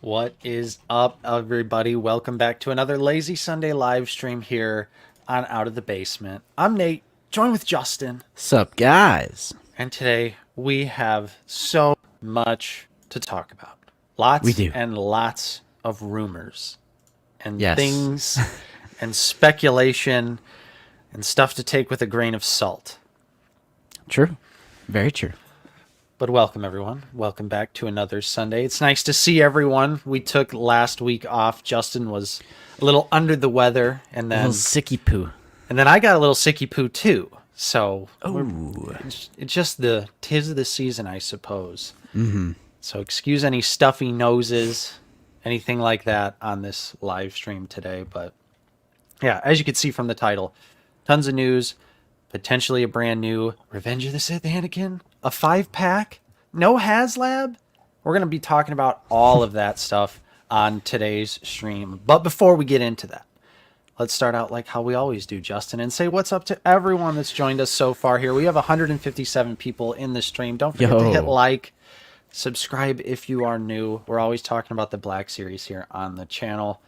What is up, everybody? Welcome back to another Lazy Sunday live stream here on Out of the Basement. I'm Nate, joined with Justin. Sup, guys? And today we have so much to talk about. We Lots do. and lots of rumors and Yes. things and speculation and stuff to take with a grain of salt. True. Very true. But welcome, everyone. Welcome back to another Sunday. It's nice to see everyone. We took last week off. Justin was a little under the weather, and A little then sicky poo. I got a little sicky poo too. So Ooh. it's just tis the season, I suppose. Mm-hmm. So excuse any stuffy noses, anything like that on this live stream today. But yeah, as you can see from the title, tons of news. Potentially a brand new Revenge of the Sith Anakin, a 5-pack, no Haslab. We're going to be talking about all of that stuff on today's stream. But before we get into that, let's start out like how we always do, Justin, and say what's up to everyone that's joined us so far here. We have 157 people in the stream. Don't forget to hit like, subscribe if you are new. We're always talking about the Black Series here on the channel.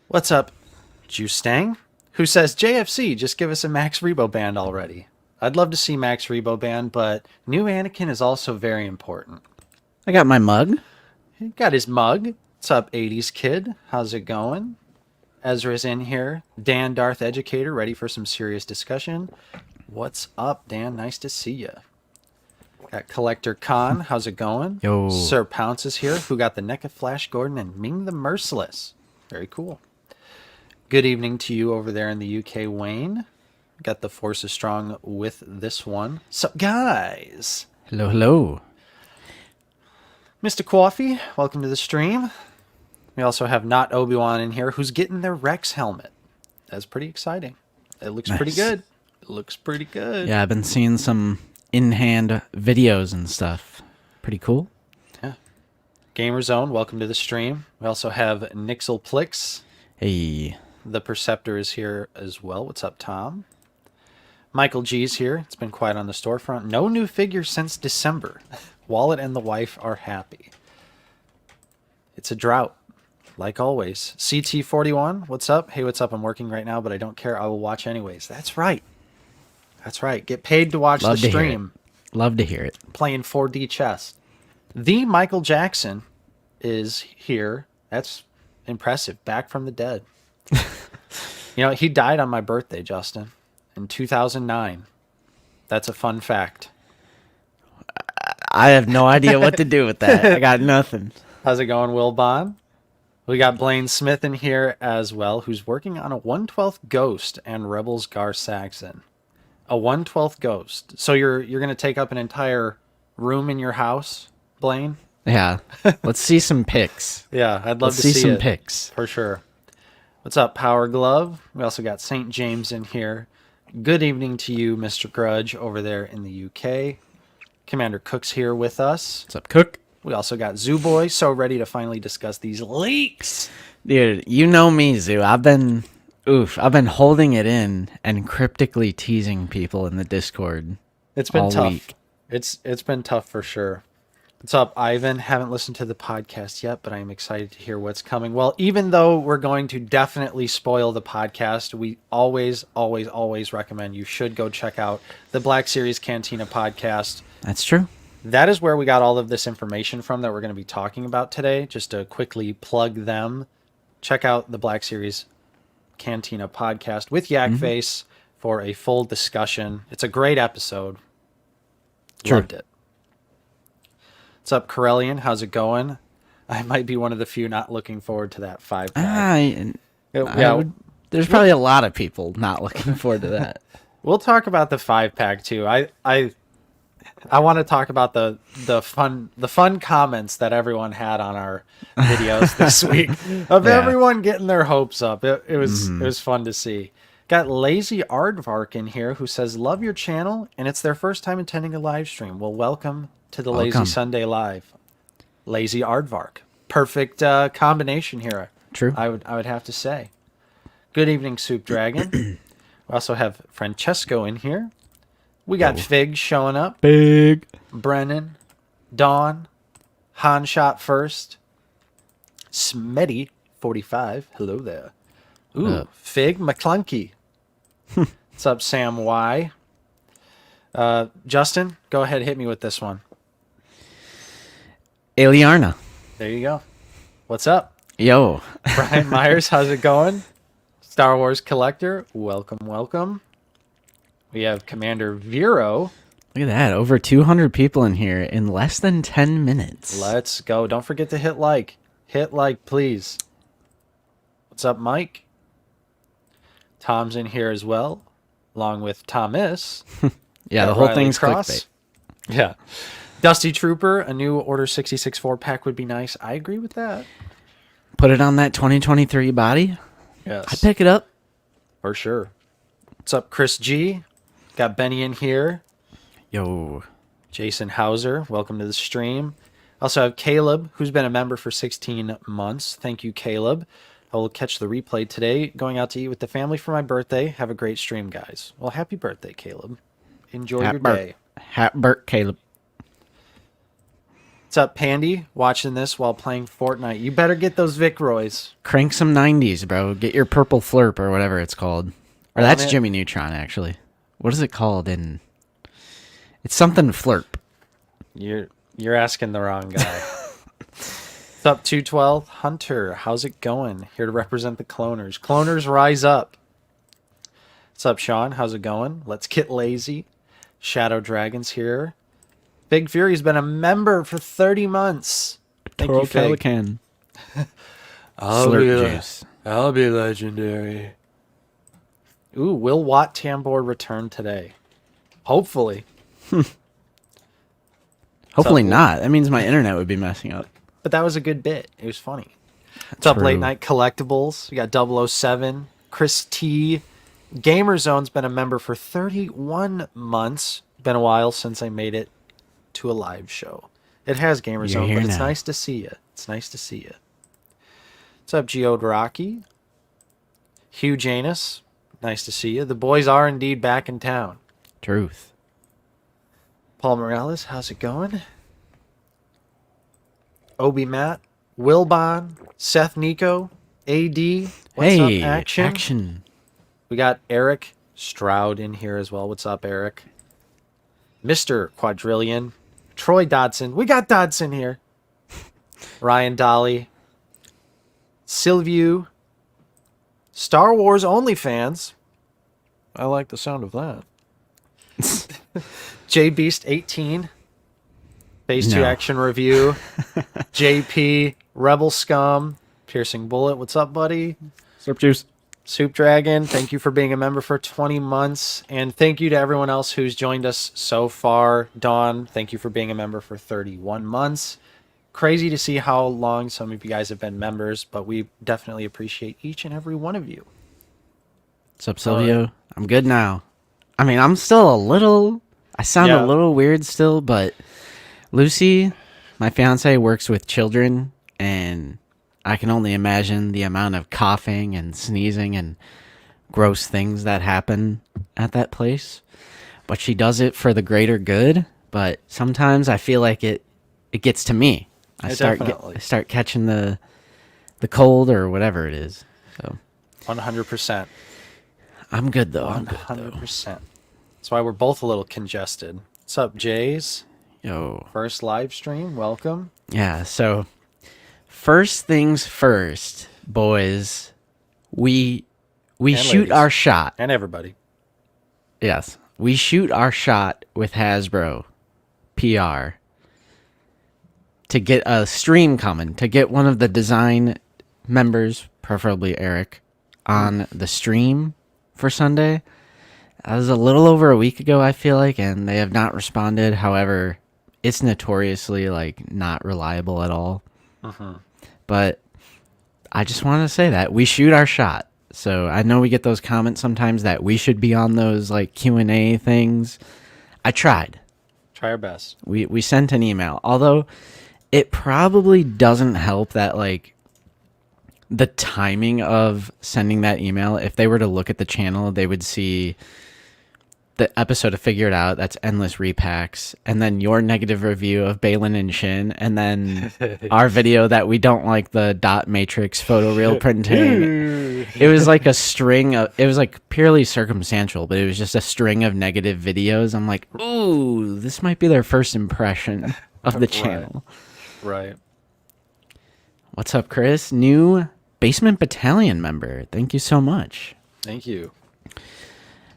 What's up, Juice Stang? Who says, JFC, just give us a Max Rebo band already. I'd love to see Max Rebo band, but new Anakin is also very important. I got my mug. He got his mug. What's up, 80s kid? How's it going? Ezra's in here. Dan, Darth Educator, ready for some serious discussion. What's up, Dan? Nice to see you. Got Collector Khan. How's it going? Yo. Sir Pounce is here, who got the neck of Flash Gordon and Ming the Merciless. Very cool. Good evening to you over there in the UK, Wayne. Got the Force is Strong with this one. Sup, guys? Hello, hello. Mr. Coffee, welcome to the stream. We also have Not Obi-Wan in here, who's getting their Rex helmet. That's pretty exciting. It looks pretty good. It looks pretty good. Yeah, I've been seeing some in-hand videos and stuff. Pretty cool. Yeah. Gamer Zone, welcome to the stream. We also have Nixelplix. Hey. The Perceptor is here as well. What's up, Tom? Michael G's here. It's been quiet on the storefront. No new figures since December. Wallet and the wife are happy. It's a drought, like always. CT41, what's up? Hey, what's up? I'm working right now, but I don't care. I will watch anyways. That's right. That's right. Get paid to watch the stream. Love to hear it. Playing 4D chess. The Michael Jackson is here. That's impressive. Back from the dead. You know, he died on my birthday, Justin, in 2009. That's a fun fact. I have no idea what to do with that. I got nothing. How's it going, Will Bond? We got Blaine Smith in here as well, who's working on a 1/12 Ghost and Rebels Gar Saxon. A 1/12 Ghost. So you're going to take up an entire room in your house, Blaine? Yeah. Let's see some pics. Yeah, I'd love Let's to see some it, pics. for sure. What's up, Power Glove? We also got St. James in here. Good evening to you, Mr. Grudge, over there in the UK. Commander Cook's here with us. What's up, Cook? We also got Zoo Boy, so ready to finally discuss these leaks. Dude, you know me, Zoo. I've been holding it in and cryptically teasing people in the Discord. It's been all tough. week. It's been tough for sure. What's up, Ivan? Haven't listened to the podcast yet, but I'm excited to hear what's coming. Well, even though we're going to definitely spoil the podcast, we always recommend you should go check out the Black Series Cantina podcast. That's true. That is where we got all of this information from that we're going to be talking about today. Just to quickly plug them, check out the Black Series Cantina podcast with Yakface for a full discussion. It's a great episode. True. Loved it. What's up, Corellian? How's it going? I might be one of the few not looking forward to that 5-pack. There's probably a lot of people not looking forward to that. We'll talk about the 5-pack too. I want to talk about the fun comments that everyone had on our videos this week of everyone getting their hopes up. It was fun to see. Got Lazy Aardvark in here who says, love your channel, and it's their first time attending a live stream. Well, welcome to the Lazy Sunday Live. Lazy Aardvark. Perfect combination here. True. I would have to say. Good evening, Soup Dragon. We also have Francesco in here. We got Fig showing up. Big. Brennan. Dawn. Han shot first. Smetty45. Hello there. Ooh, up? Fig McClunky. What's up, Sam Y? Justin, go ahead, hit me with this one. Eliarna. There you go. What's up? Yo. Brian Myers, how's it going? Star Wars Collector, welcome, welcome. We have Commander Vero. Look at that. Over 200 people in here in less than 10 minutes. Let's go. Don't forget to hit like. Hit like, please. What's up, Mike? Tom's in here as well, along with Thomas. Yeah, the Got whole Riley thing's Cross. clickbait. Yeah. Dusty Trooper, a new Order 66 4-pack would be nice. I agree with that. Put it on that 2023 body. Yes. I'd pick it up. For sure. What's up, Chris G? Got Benny in here. Yo. Jason Hauser, welcome to the stream. Also have Caleb, who's been a member for 16 months. Thank you, Caleb. I will catch the replay today. Going out to eat with the family for my birthday. Have a great stream, guys. Well, happy birthday, Caleb. Enjoy your day. Happy birthday, Caleb. What's up, Pandy? Watching this while playing Fortnite. You better get those Vic Roys. Crank some 90s, bro. Get your purple flurp or whatever it's called. Or that's it. Jimmy Neutron, actually. What is it called in... It's something flurp. You're asking the wrong guy. What's up, 212? Hunter, how's it going? Here to represent the cloners. Cloners, rise up. What's up, Sean? How's it going? Let's get lazy. Shadow Dragon's here. Big Fury's been a member for 30 months. Thank you, Fig. Pelican. Slurp juice. I'll be legendary. Ooh, will Watt Tambor return today? Hopefully. Hopefully not. That means my internet would be messing up. But that was a good bit. It was funny. What's up, True. Late Night Collectibles? We got 007. Chris T. Gamer Zone's been a member for 31 months. Been a while since I made it to a live show. It has Gamer You're Zone, here but it's now. nice to see you. It's nice to see you. What's up, Geodraki? Hugh Janus. Nice to see you. The boys are indeed back in town. Truth. Paul Morales, how's it going? Obi Matt, Wilbon, Seth Nico, AD. What's Hey, up, Action? action. We got Eric Stroud in here as well. What's up, Eric? Mr. Quadrillion, Troy Dodson. We got Dodson here. Ryan Dolly, Sylview, Star Wars OnlyFans. I like the sound of that. J Beast 18, Phase 2 No. Action Review, JP, Rebel Scum, Piercing Bullet. What's up, buddy? Slurp juice. Soup Dragon, thank you for being a member for 20 months. And thank you to everyone else who's joined us so far. Dawn, thank you for being a member for 31 months. Crazy to see how long some of you guys have been members, but we definitely appreciate each and every one of you. What's up, Silvio? I'm good now. I mean, I'm still a little... I sound Yeah. a little weird still, but Lucy, my fiance, works with children, and I can only imagine the amount of coughing and sneezing and gross things that happen at that place. But she does it for the greater good, but sometimes I feel like it gets to me. I start catching the cold or whatever it is. So 100%. I'm good though. I'm good, though. 100%. That's why we're both a little congested. What's up, Jays? Yo. First live stream. Welcome. Yeah, so first things first, boys. We And shoot ladies. our shot. And everybody. Yes. We shoot our shot with Hasbro PR to get a stream coming, to get one of the design members, preferably Eric, on the stream for Sunday. That was a little over a week ago, I feel like, and they have not responded. However, it's notoriously like not reliable at all. But I just want to say that we shoot our shot. So I know we get those comments sometimes that we should be on those like Q&A things. I tried. Try our best. We sent an email. Although it probably doesn't help that like the timing of sending that email. If they were to look at the channel, they would see the episode of Figure It Out, that's endless repacks, and then your negative review of Balin and Shin, and then our video that we don't like the dot matrix photoreal printing. It was like a string of, it was like purely circumstantial, but it was just a string of negative videos. I'm like, ooh, this might be their first impression of the channel. Right. What's up, Chris? New Basement Battalion member. Thank you so much. Thank you.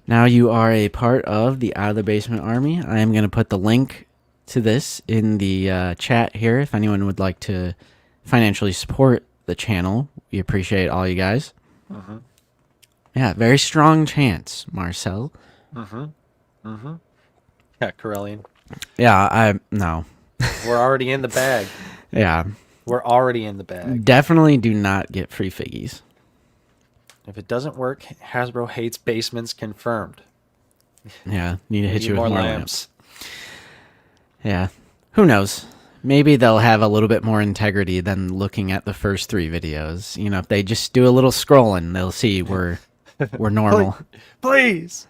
Now you are a part of the Out of the Basement Army. I am going to put the link to this in the chat here if anyone would like to financially support the channel. We appreciate all you guys. Yeah, very strong chance, Marcel. Yeah, Corellian. Yeah, no. We're already in the bag. Yeah. We're already in the bag. Definitely do not get free figgies. If it doesn't work, Hasbro hates basements confirmed. Yeah, need to hit Need you with more more lamps. Yeah. Who knows? Maybe they'll have a little bit more integrity than looking at the first 3 videos. You know, if they just do a little scrolling, they'll see we're normal. Please.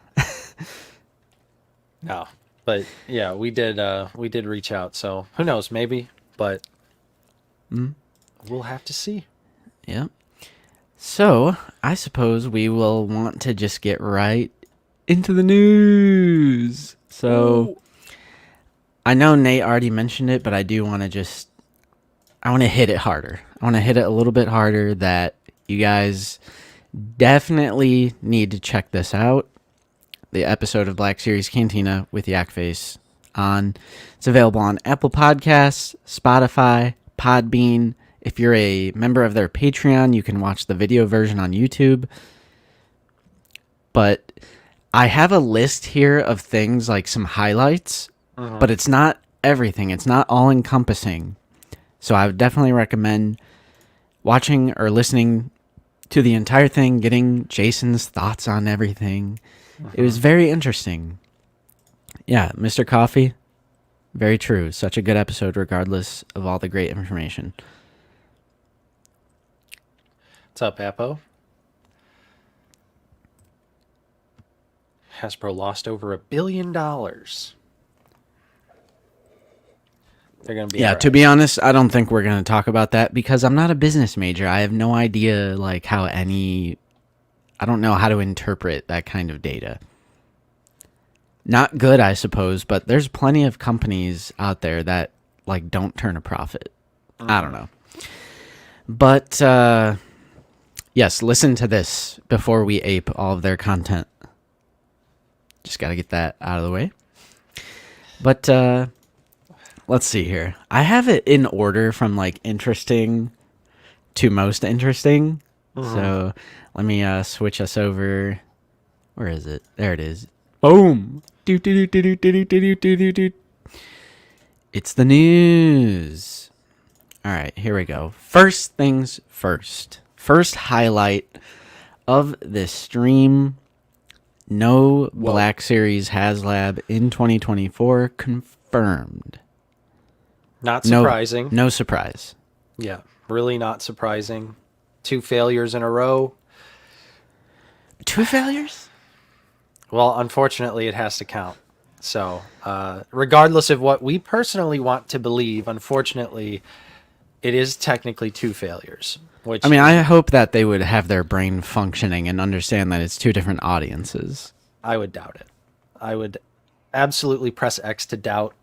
No. But yeah, we did reach out, so who knows, maybe, but we'll have to see. Yeah. So, I suppose we will want to just get right into the news. So, I know Nate already mentioned it, but I do want to I want to hit it harder. I want to hit it a little bit harder that you guys definitely need to check this out. The episode of Black Series Cantina with Yakface on. It's available on Apple Podcasts, Spotify, Podbean. If you're a member of their Patreon, you can watch the video version on YouTube. But I have a list here of things like some highlights, but it's not everything. It's not all encompassing. So I would definitely recommend watching or listening to the entire thing, getting Jason's thoughts on everything. It was very interesting. Yeah, Mr. Coffee, very true. Such a good episode regardless of all the great information. What's up, Apo? Hasbro lost over $1 billion. They're gonna be Yeah, to be honest, I don't think we're gonna talk about that because I'm not a business major. I have no idea I don't know how to interpret that kind of data. Not good, I suppose, but there's plenty of companies out there that don't turn a profit. I don't know. But yes, listen to this before we ape all of their content. Just got to get that out of the way. But let's see here. I have it in order from interesting to most interesting. So let me switch us over. Where is it? There it is. Boom. It's the news. All right, here we go. First things first. First highlight of this stream. No Black Series Haslab in 2024 confirmed. Not surprising. No surprise. Yeah, really not surprising. 2 failures in a row. 2 failures? Well, unfortunately, it has to count. So, regardless of what we personally want to believe, unfortunately, it is technically 2 failures. Which I hope that they would have their brain functioning and understand that it's 2 different audiences. I would doubt it. I would absolutely press X to doubt,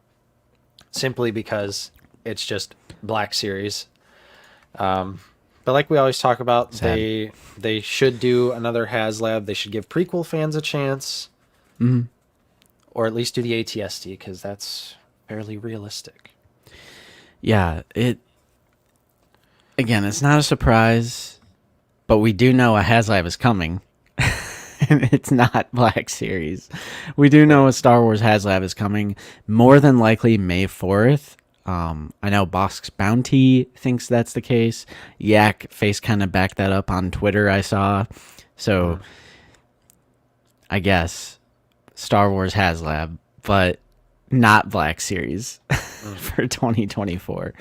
simply because it's just Black Series. But like we always talk about, they should do another Haslab. They should give prequel fans a chance, or at least do the ATST because that's fairly realistic. Yeah, again, it's not a surprise, but we do know a Haslab is coming, and it's not Black Series. We do know a Star Wars Haslab is coming, more than likely May 4th. I know Bosk's Bounty thinks that's the case. Yak Face kind of backed that up on Twitter, I saw. So, I guess Star Wars Haslab, but not Black Series for 2024.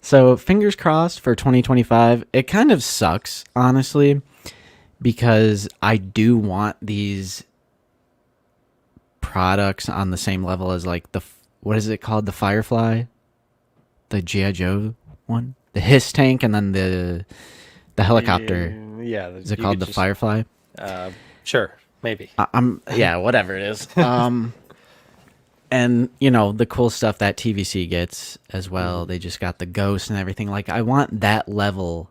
So, fingers crossed for 2025. It kind of sucks, honestly, because I do want these products on the same level as like what is it called? The Firefly, the G.I. Joe one, the Hiss tank, and then the helicopter. Yeah. Is it called the Firefly? Sure, maybe. Yeah, whatever it is. And the cool stuff that TVC gets as well. They just got the Ghost and everything. Like, I want that level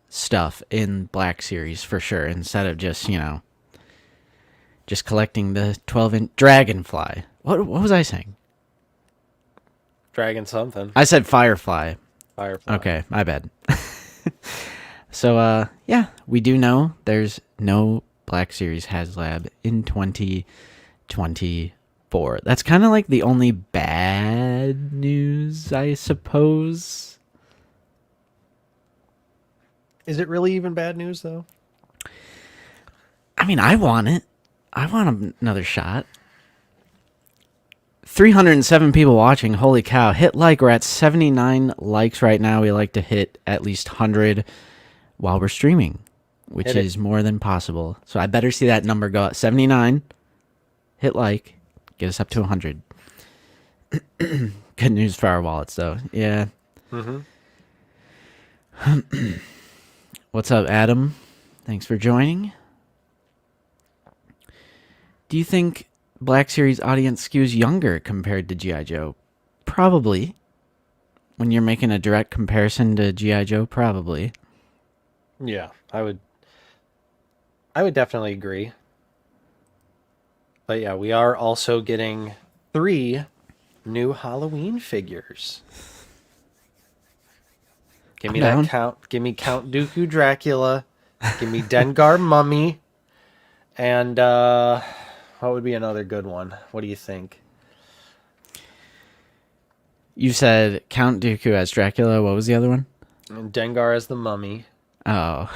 stuff in Black Series for sure, instead of just just collecting the 12-inch Dragonfly. What was I saying? Dragon something. I said Firefly. Firefly. Okay, my bad. So, yeah, we do know there's no Black Series Haslab in 2024. That's kind of like the only bad news, I suppose. Is it really even bad news, though? I mean, I want it. I want another shot. 307 people watching. Holy cow. Hit like. We're at 79 likes right now. We like to hit at least 100 while we're streaming, which is more than possible. So I better see that number go up. 79. Hit like. Get us up to 100. Good news for our wallets, though. Yeah. What's up, Adam? Thanks for joining. Do you think Black Series audience skews younger compared to G.I. Joe? Probably. When you're making a direct comparison to G.I. Joe, probably. Yeah, I would definitely agree. But yeah, we are also getting 3 new Halloween figures. Give me that Count. Give me Count Dooku Dracula. Give me Dengar Mummy. And what would be another good one? What do you think? You said Count Dooku as Dracula. What was the other one? And Dengar as the Mummy. Oh.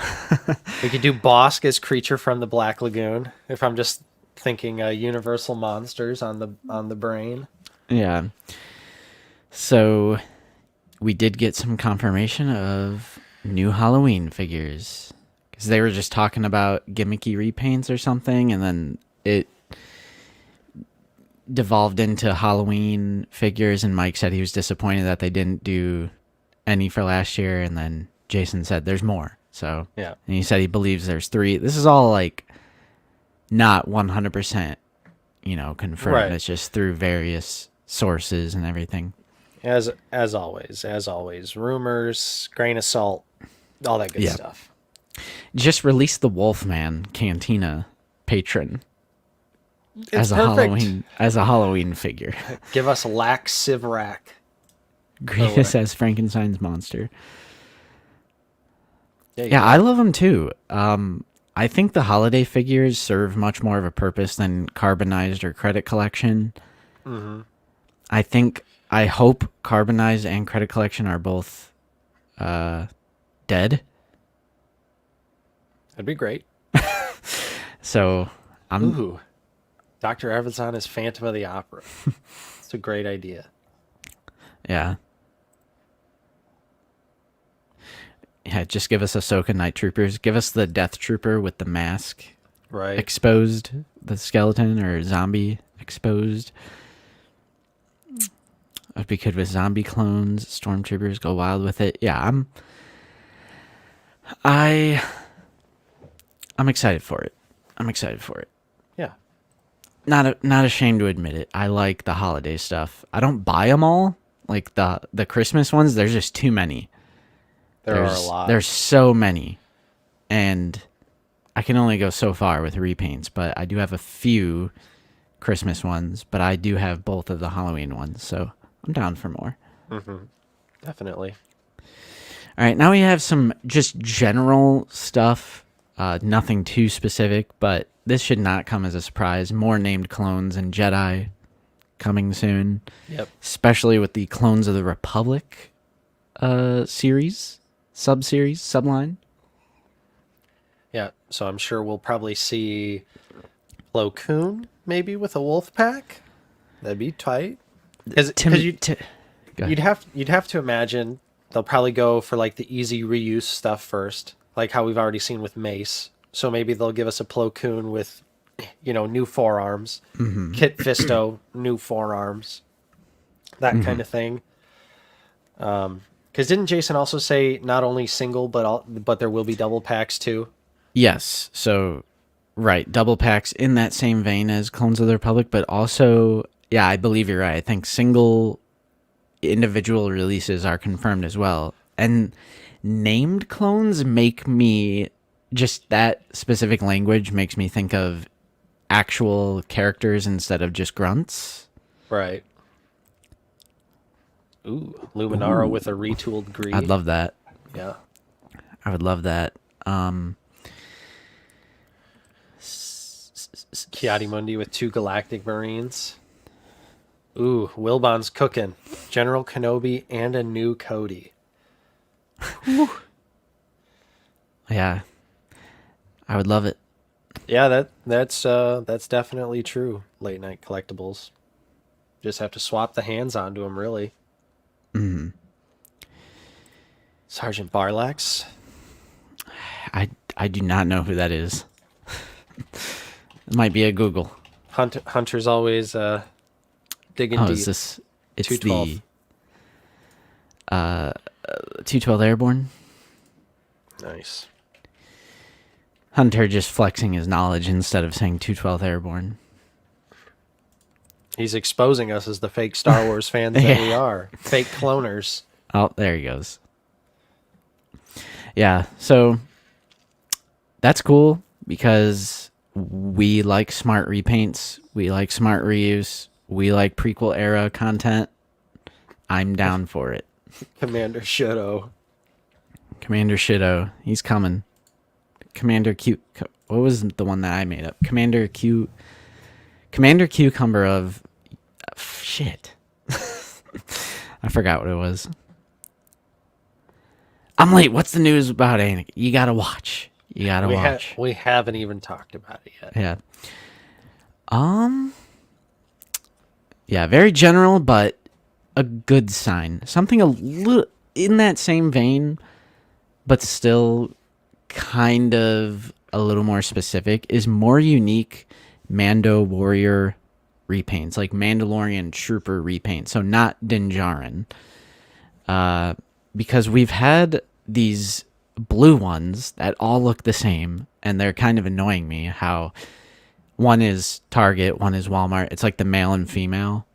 We could do Bosk as Creature from the Black Lagoon. If I'm just thinking Universal monsters on the brain. Yeah. So we did get some confirmation of new Halloween figures, because they were just talking about gimmicky repaints or something, and then it devolved into Halloween figures, and Mike said he was disappointed that they didn't do any for last year, and then Jason said there's more. So yeah, and he said he believes there's 3. This is all like not 100%, confirmed. Right. It's just through various sources and everything. As always, rumors, grain of salt, all that good stuff. Just release the Wolfman Cantina patron It's as a Halloween figure. Give us Lax Sivrak. Grievous as Frankenstein's monster. Yeah, I love them too. I think the holiday figures serve much more of a purpose than carbonized or credit collection. Mm-hmm. I hope carbonized and credit collection are both dead. That'd be great. So Ooh, Dr. Evans on his Phantom of the Opera. It's a great idea. Yeah. Yeah, just give us Ahsoka Night Troopers. Give us the Death Trooper with the mask. Right. Exposed. The skeleton or zombie exposed. That'd be good with zombie clones. Stormtroopers go wild with it. Yeah, I'm excited for it. Yeah. Not ashamed to admit it. I like the holiday stuff. I don't buy them all. Like the Christmas ones, there's just too many. There's a lot. There's so many. And I can only go so far with repaints, but I do have a few Christmas ones, but I do have both of the Halloween ones, so I'm down for more. Mm-hmm. Definitely. All right, now we have some just general stuff, nothing too specific, but this should not come as a surprise. More named clones and Jedi coming soon. Yep. Especially with the Clones of the Republic series, subline. Yeah, so I'm sure we'll probably see Plo Koon maybe with a wolf pack. That'd be tight. Because you'd have to imagine they'll probably go for like the easy reuse stuff first, like how we've already seen with Mace. So maybe they'll give us a Plo Koon with new forearms. Kit Fisto, new forearms. That kind of thing. Because didn't Jason also say not only single, but there will be double packs too? Yes. So, right. Double packs in that same vein as Clones of the Republic, but also, yeah, I believe you're right. I think single individual releases are confirmed as well. And named clones make me, just that specific language makes me think of actual characters instead of just grunts. Right. Ooh, Luminara with a retooled Gree. I'd love that. Yeah. I would love that. Kiadi-Mundi with 2 Galactic Marines. Ooh, Wilbon's cooking. General Kenobi and a new Cody. Yeah. I would love it. Yeah, that's definitely true. Late night collectibles. Just have to swap the hands onto them, really. Sergeant Barlax. I do not know who that is. It might be a Google. Hunter's always digging deep. Is this? It's 212. the 212 Airborne. Nice. Hunter just flexing his knowledge instead of saying 212 Airborne. He's exposing us as the fake Star Wars fans that we are. Fake cloners. Oh, there he goes. Yeah, so that's cool because we like smart repaints. We like smart reuse. We like prequel era content. I'm down for it. Commander Shido. Commander Shido. He's coming. Commander Q. What was the one that I made up? Commander Cucumber of... Shit. I forgot what it was. I'm late. What's the news about Anakin? You gotta watch. You gotta watch. We haven't even talked about it yet. Yeah. Yeah, very general, but a good sign. Something a little in that same vein, but still kind of a little more specific, is more unique Mando Warrior repaints, like Mandalorian Trooper repaints. So not Din Djarin. Because we've had these blue ones that all look the same, and they're kind of annoying me how one is Target, one is Walmart. It's like the male and female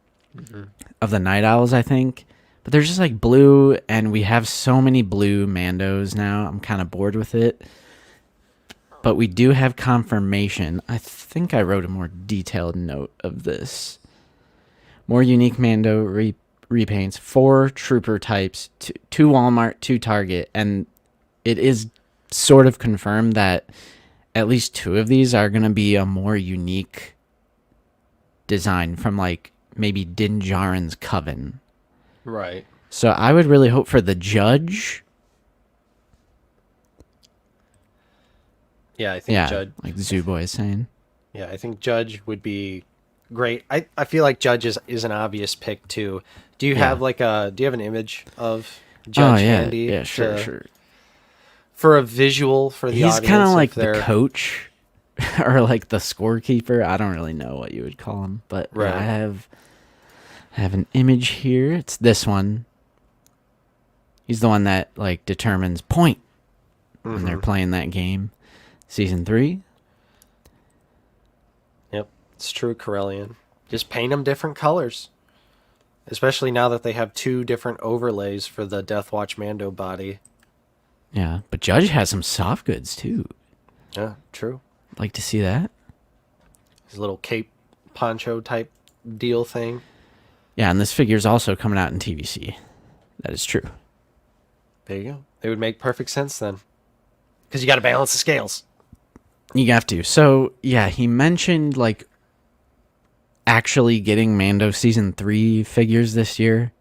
of the Night Owls, I think. But they're just like blue, and we have so many blue Mandos now. I'm kind of bored with it. But we do have confirmation. I think I wrote a more detailed note of this. More unique Mando repaints, 4 Trooper types, 2 Walmart, 2 Target, and it is sort of confirmed that at least 2 of these are going to be a more unique design from like maybe Din Djarin's Coven. Right. So I would really hope for the Judge. Yeah, I think Judge. Like Zooboy is saying. Yeah, I think Judge would be great. I feel like Judge is an obvious pick too. Do you have do you have an image of Judge handy? Yeah, sure. For a visual for the audience. He's kind of like the coach or like the scorekeeper. I don't really know what you would call him, but right. I have an image here. It's this one. He's the one that like determines point when they're playing that game. Season 3. Yep, it's true, Corellian. Just paint them different colors. Especially now that they have 2 different overlays for the Death Watch Mando body. Yeah, but Judge has some soft goods too. Yeah, true. Like to see that. His little cape poncho type deal thing. Yeah, and this figure's also coming out in TVC. That is true. There you go. It would make perfect sense then. Because you got to balance the scales. You have to. So, yeah, he mentioned, like, actually getting Mando Season 3 figures this year.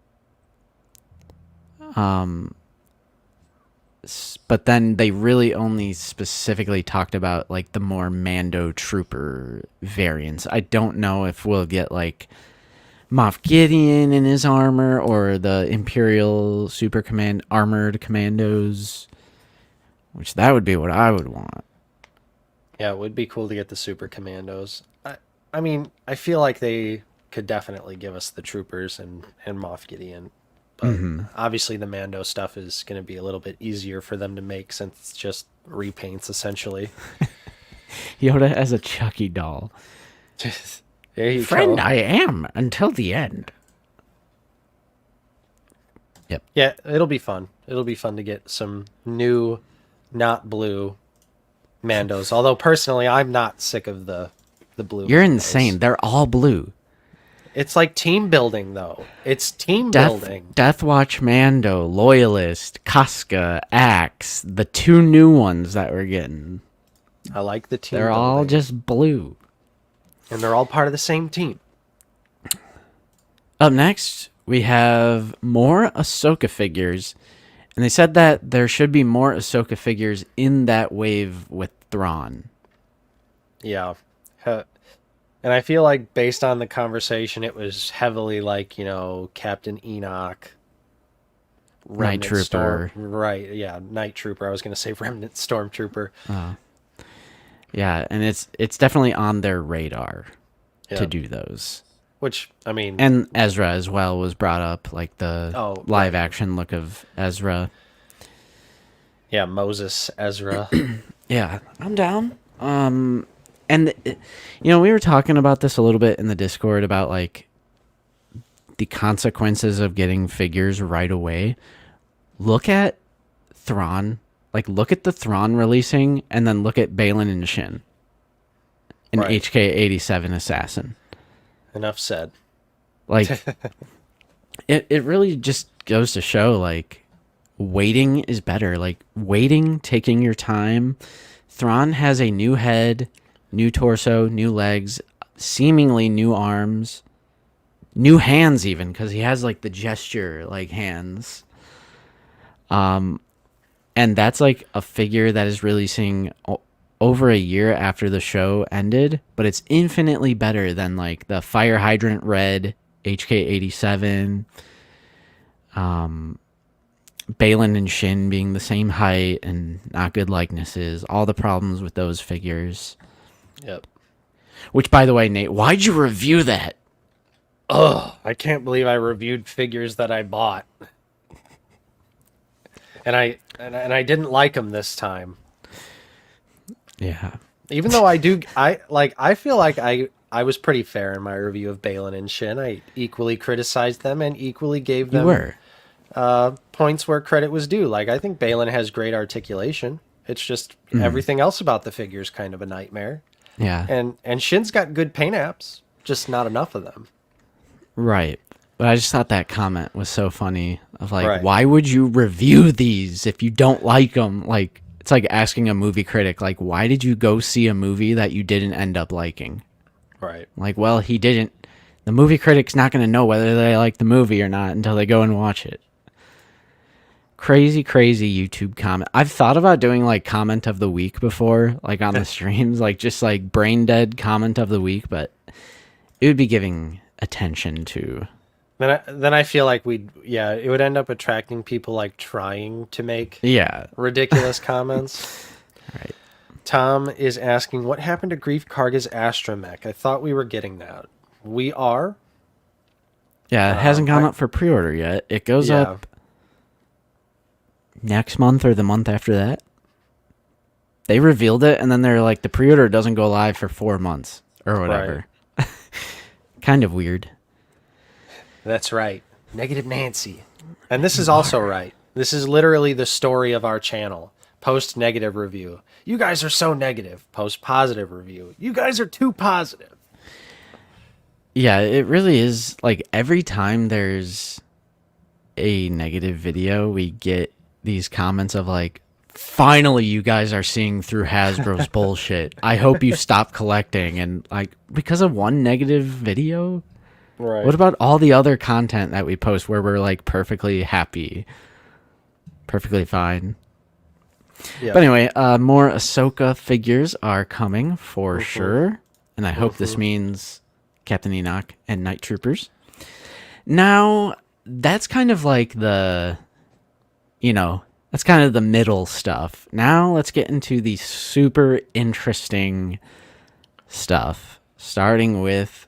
But then they really only specifically talked about, like, the more Mando Trooper variants. I don't know if we'll get, like, Moff Gideon in his armor or the Imperial Super Command Armored Commandos, which that would be what I would want. Yeah, it would be cool to get the Super Commandos. I mean, I feel like they could definitely give us the Troopers and Moff Gideon, but obviously the Mando stuff is going to be a little bit easier for them to make since it's just repaints essentially. Yoda as a Chucky doll. There you Friend, go. I am until the end. Yep. Yeah, it'll be fun. It'll be fun to get some new, not blue Mandos. Although personally, I'm not sick of the blue. You're Mandos. insane. They're all blue. It's like team building, though. It's team building. Death Watch Mando, Loyalist, Casca, Axe, the 2 new ones that we're getting. I like the team. They're all just blue. and they're all part of the same team. Up next, we have more Ahsoka figures. And they said that there should be more Ahsoka figures in that wave with Thrawn. Yeah. And I feel like based on the conversation, it was heavily like, Captain Enoch. Night Trooper. Right, yeah, Night Trooper. I was going to say Remnant Stormtrooper. Yeah, and it's definitely on their radar to do those. Which, I mean... And Ezra as well was brought up, like the live action look of Ezra. Yeah, Moses, Ezra. Yeah, I'm down. And we were talking about this a little bit in the Discord about like the consequences of getting figures right away. Look at Thrawn. Like, look at the Thrawn releasing, and then look at Balin and Shin. An HK-87 assassin. Enough said. Like, it really just goes to show, like, waiting is better. Like, waiting, taking your time. Thrawn has a new head, new torso, new legs, seemingly new arms, new hands even, because he has, like, the gesture, like, hands. And that's like a figure that is releasing over a year after the show ended, but it's infinitely better than like the Fire Hydrant Red HK-87, Balin and Shin being the same height and not good likenesses, all the problems with those figures. Yep. Which, by the way, Nate, why'd you review that? Ugh, I can't believe I reviewed figures that I bought. And I didn't like them this time. Yeah. Even though I feel like I was pretty fair in my review of Balin and Shin. I equally criticized them and equally gave them points where credit was due. Like, I think Balin has great articulation. It's just everything else about the figure is kind of a nightmare. Yeah. And Shin's got good paint apps, just not enough of them. Right. But I just thought that comment was so funny of like, why would you review these if you don't like them? Like, it's like asking a movie critic, like, why did you go see a movie that you didn't end up liking? Right. Like, well, he didn't. The movie critic's not going to know whether they like the movie or not until they go and watch it. Crazy, crazy YouTube comment. I've thought about doing like comment of the week before, like on the streams, like just like brain dead comment of the week, but it would be giving attention to... Then I feel like it would end up attracting people like trying to make ridiculous comments. Right. Tom is asking, what happened to Grief Karga's astromech? I thought we were getting that. We are. Yeah, it hasn't gone up for pre-order yet. It goes up next month or the month after that. They revealed it, and then they're like, the pre-order doesn't go live for 4 months or whatever. Right. Kind of weird. That's right. Negative Nancy. And this is also right. This is literally the story of our channel. Post negative review. You guys are so negative. Post positive review. You guys are too positive. Yeah, it really is. Like, every time there's a negative video, we get these comments of like, finally you guys are seeing through Hasbro's bullshit. I hope you stop collecting. And like, because of one negative video... Right. What about all the other content that we post where we're like perfectly happy, perfectly fine? Yep. But anyway, more Ahsoka figures are coming for sure, and I hope this means Captain Enoch and Night Troopers. Now, that's kind of like the, That's kind of the middle stuff. Now let's get into the super interesting stuff, starting with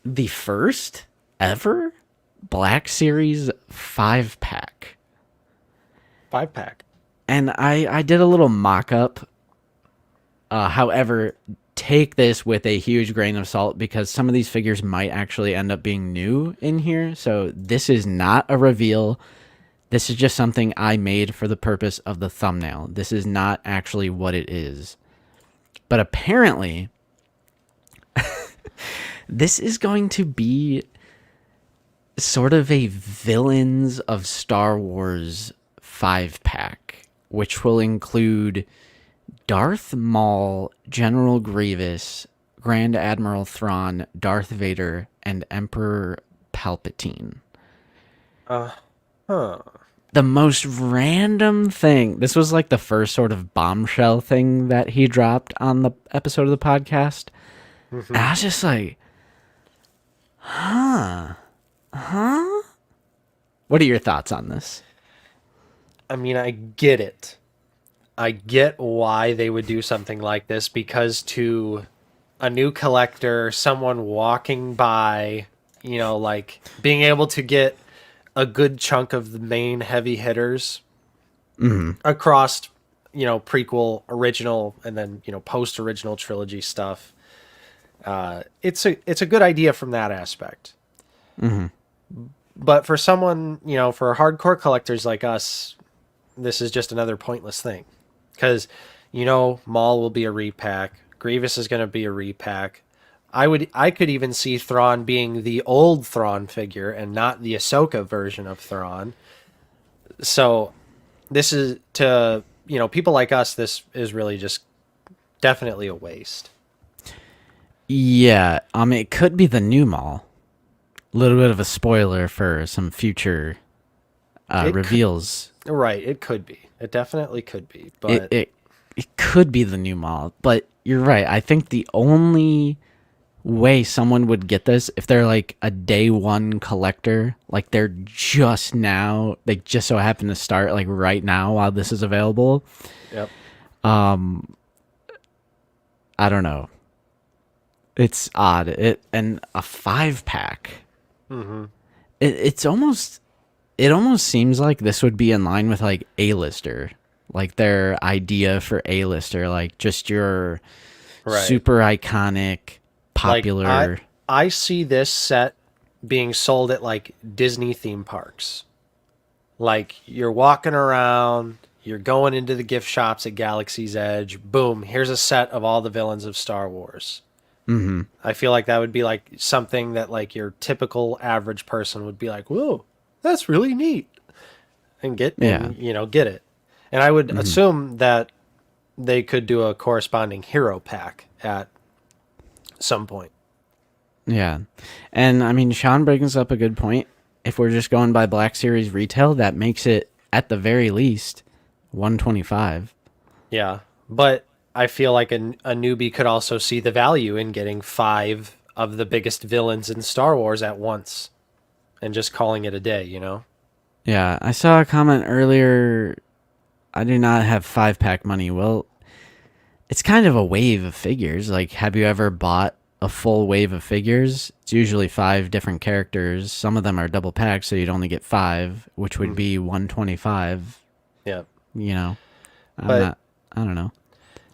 the first ever Black Series 5-pack. 5-pack. And I did a little mock-up. However, take this with a huge grain of salt because some of these figures might actually end up being new in here. So this is not a reveal. This is just something I made for the purpose of the thumbnail. This is not actually what it is. But apparently, this is going to be sort of a Villains of Star Wars 5-pack, which will include Darth Maul, General Grievous, Grand Admiral Thrawn, Darth Vader, and Emperor Palpatine. The most random thing. This was like the first sort of bombshell thing that he dropped on the episode of the podcast. And I was just like, huh? What are your thoughts on this? I mean, I get it. I get why they would do something like this, because to a new collector, someone walking by, you know, like being able to get a good chunk of the main heavy hitters across, you know, prequel, original, and then, you know, post-original trilogy stuff. It's a good idea from that aspect. But for someone, you know, for hardcore collectors like us, this is just another pointless thing. Because, you know, Maul will be a repack. Grievous is going to be a repack. I could even see Thrawn being the old Thrawn figure and not the Ahsoka version of Thrawn. So this is, to, you know, people like us, this is really just definitely a waste. Yeah, it could be the new Maul. A little bit of a spoiler for some future reveals. Right, it could be. It definitely could be. But It could be the new Maul, but you're right. I think the only way someone would get this, if they're like a day one collector, like they just so happen to start like right now while this is available. Yep. I don't know. It's odd. And a 5-pack. It almost seems like this would be in line with like A-lister, like their idea for A-lister, like just your super iconic, popular. Like, I see this set being sold at like Disney theme parks. Like you're walking around, you're going into the gift shops at Galaxy's Edge. Boom, here's a set of all the villains of Star Wars. I feel like that would be like something that like your typical average person would be like, whoa, that's really neat. And get it. And I would assume that they could do a corresponding hero pack at some point. Yeah. And I mean, Sean brings up a good point. If we're just going by Black Series retail, that makes it at the very least $125. Yeah. But I feel like a newbie could also see the value in getting 5 of the biggest villains in Star Wars at once and just calling it a day, you know? Yeah, I saw a comment earlier, I do not have 5-pack money. Well, it's kind of a wave of figures. Like, have you ever bought a full wave of figures? It's usually 5 different characters. Some of them are double packs, so you'd only get 5, which would be $125. Yeah. You know? I don't know.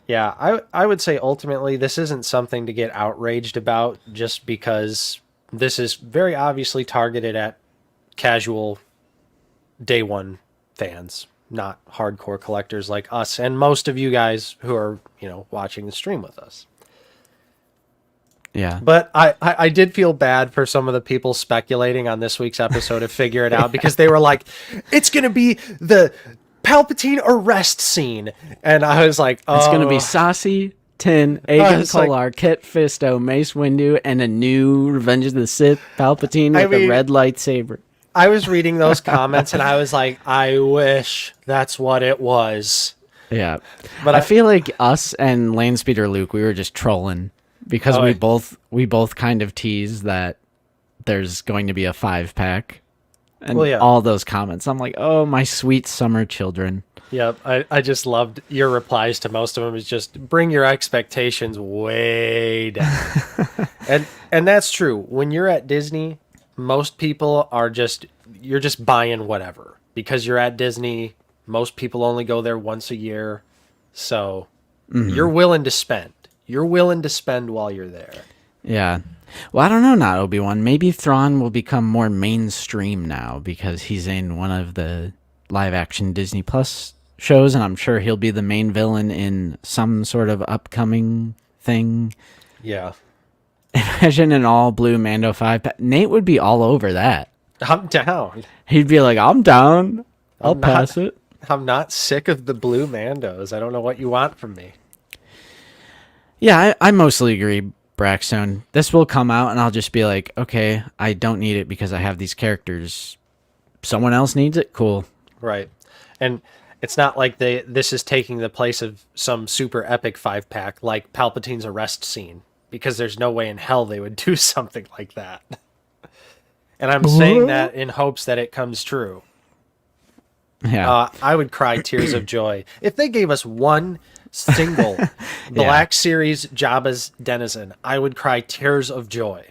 Yeah, I would say ultimately this isn't something to get outraged about, just because this is very obviously targeted at casual day one fans, not hardcore collectors like us and most of you guys who are, you know, watching the stream with us. Yeah. But I did feel bad for some of the people speculating on this week's episode of Figure It Out, because they were like, it's going to be the Palpatine arrest scene. And I was like, oh. It's going to be Saucy, Tin, Aegon Kolar, Kit Fisto, Mace Windu, and a new Revenge of the Sith Palpatine with a red lightsaber. I was reading those comments and I was like, I wish that's what it was. Yeah. But I feel like us and Landspeeder Luke, we were just trolling, because we both kind of teased that there's going to be a 5-pack. And Well, yeah. all those comments. I'm like, oh, my sweet summer children. Yep, I just loved your replies to most of them. Is just bring your expectations way down, and that's true. When you're at Disney, most people are just you're just buying whatever because you're at Disney. Most people only go there once a year, so you're willing to spend. You're willing to spend while you're there. Yeah. Well, I don't know, not Obi-Wan. Maybe Thrawn will become more mainstream now because he's in one of the live-action Disney Plus shows, and I'm sure he'll be the main villain in some sort of upcoming thing. Yeah, Imagine an all-blue Mando 5 Nate would be all over that. I'm down. He'd be like, I'm down. I'll pass it. I'm not sick of the blue Mandos. I don't know what you want from me. Yeah, I mostly agree, Braxton. This will come out, and I'll just be like, okay, I don't need it because I have these characters. Someone else needs it? Cool. Right. And it's not like this is taking the place of some super epic 5-pack like Palpatine's arrest scene, because there's no way in hell they would do something like that. And I'm saying that in hopes that it comes true. Yeah. I would cry tears of joy. If they gave us one single Black Series Jabba's Denizen, I would cry tears of joy.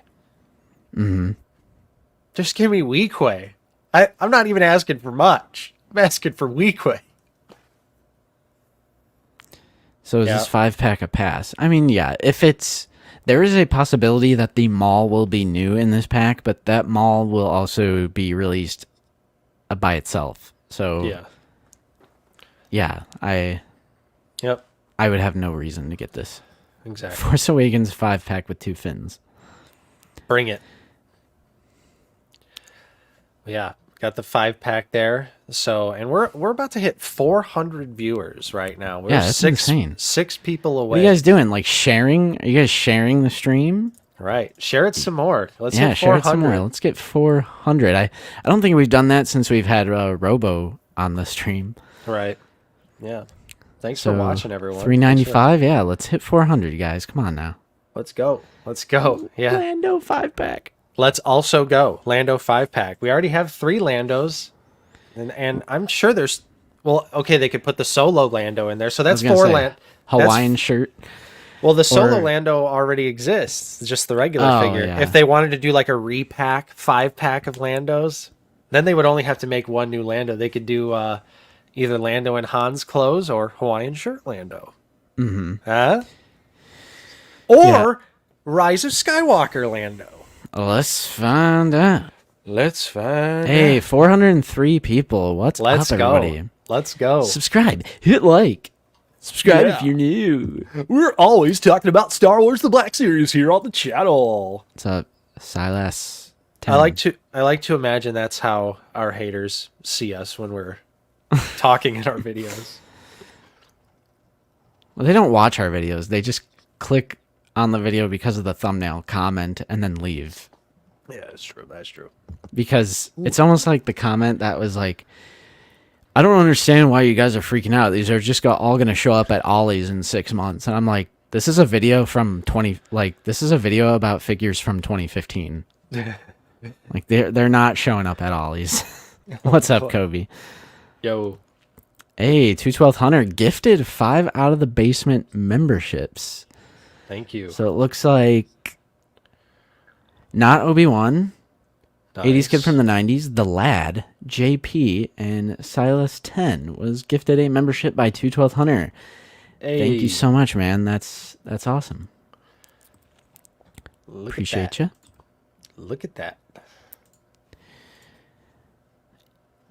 Mm-hmm. Just give me Weequay. I'm not even asking for much. I'm asking for Weequay. So is this 5-pack a pass? I mean, yeah, there is a possibility that the mall will be new in this pack, but that mall will also be released by itself. So yeah, I would have no reason to get this. Exactly. Force Awakens 5-pack with 2 fins. Bring it. Yeah, got the 5-pack there. So, and we're about to hit 400 viewers right now. We're that's insane. 6 people away. What are you guys doing? Like sharing? Are you guys sharing the stream? Right. Share it some more. Let's hit 400. Share it some more. Let's get 400. I don't think we've done that since we've had Robo on the stream. Right. Yeah. Thanks for watching, everyone. 395. Yeah, let's hit 400, guys. Come on now. Let's go. Yeah. Lando 5-pack. Let's also go Lando 5-pack. We already have 3 Landos, and I'm sure there's. Well, okay, they could put the solo Lando in there, so that's 4 Land. Hawaiian shirt. Well, the solo Lando already exists, just the regular figure. Yeah. If they wanted to do like a repack 5-pack of Landos, then they would only have to make one new Lando. They could do either Lando in Han's clothes or Hawaiian shirt Lando. Mm-hmm. Huh? Or Rise of Skywalker Lando. Let's find out. Hey, 403 people. What's up, everybody? Let's go. Subscribe. Hit like. Subscribe if you're new. We're always talking about Star Wars The Black Series here on the channel. What's up, Silas? 10. I like to imagine that's how our haters see us when we're talking in our videos. Well, they don't watch our videos. They just click on the video because of the thumbnail, comment, and then leave. Yeah, that's true. That's true. Because it's almost like the comment that was like, I don't understand why you guys are freaking out. These are just all going to show up at Ollie's in 6 months. And I'm like, this is a video from this is a video about figures from 2015. Like they're not showing up at Ollie's. What's up, Kobe? Yo. Hey, 212 Hunter gifted 5 out of the basement memberships. Thank you. So it looks like not Obi-Wan. Nice. 80s kid from the 90s, The Lad, JP, and Silas 10 was gifted a membership by 212 Hunter. Hey. Thank you so much, man. That's awesome. Appreciate you. Look at that.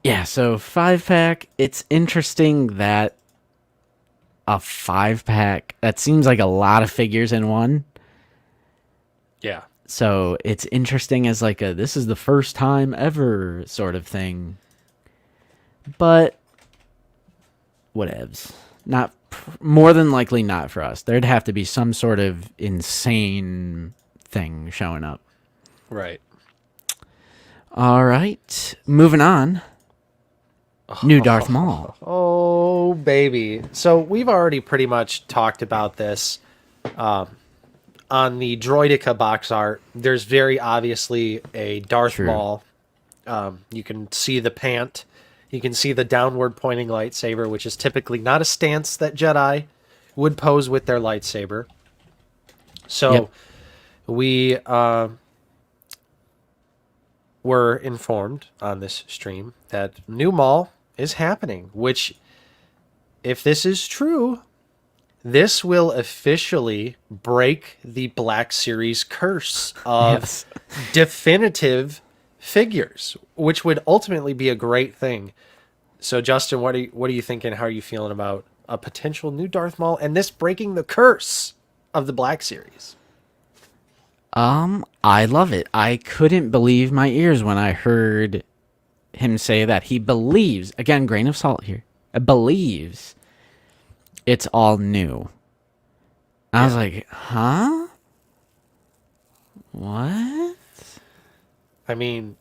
Yeah, so 5-pack, it's interesting that a 5-pack, that seems like a lot of figures in one. Yeah. So it's interesting as like this is the first time ever sort of thing. But whatevs. Not more than likely not for us. There'd have to be some sort of insane thing showing up. Right. All right. Moving on. New Darth Maul. Oh, baby. So we've already pretty much talked about this. On the Droidica box art, there's very obviously a Darth Maul You can see the pant. You can see the downward pointing lightsaber, which is typically not a stance that Jedi would pose with their lightsaber. So Yep. we were informed on this stream that new Maul is happening, which, if this is true, this will officially break the Black Series curse of Yes. definitive figures, which would ultimately be a great thing. So, Justin, what are you thinking? How are you feeling about a potential new Darth Maul and this breaking the curse of the Black Series? I love it. I couldn't believe my ears when I heard him say that he believes, again, grain of salt here, believes it's all new. I was like, huh? What? I mean,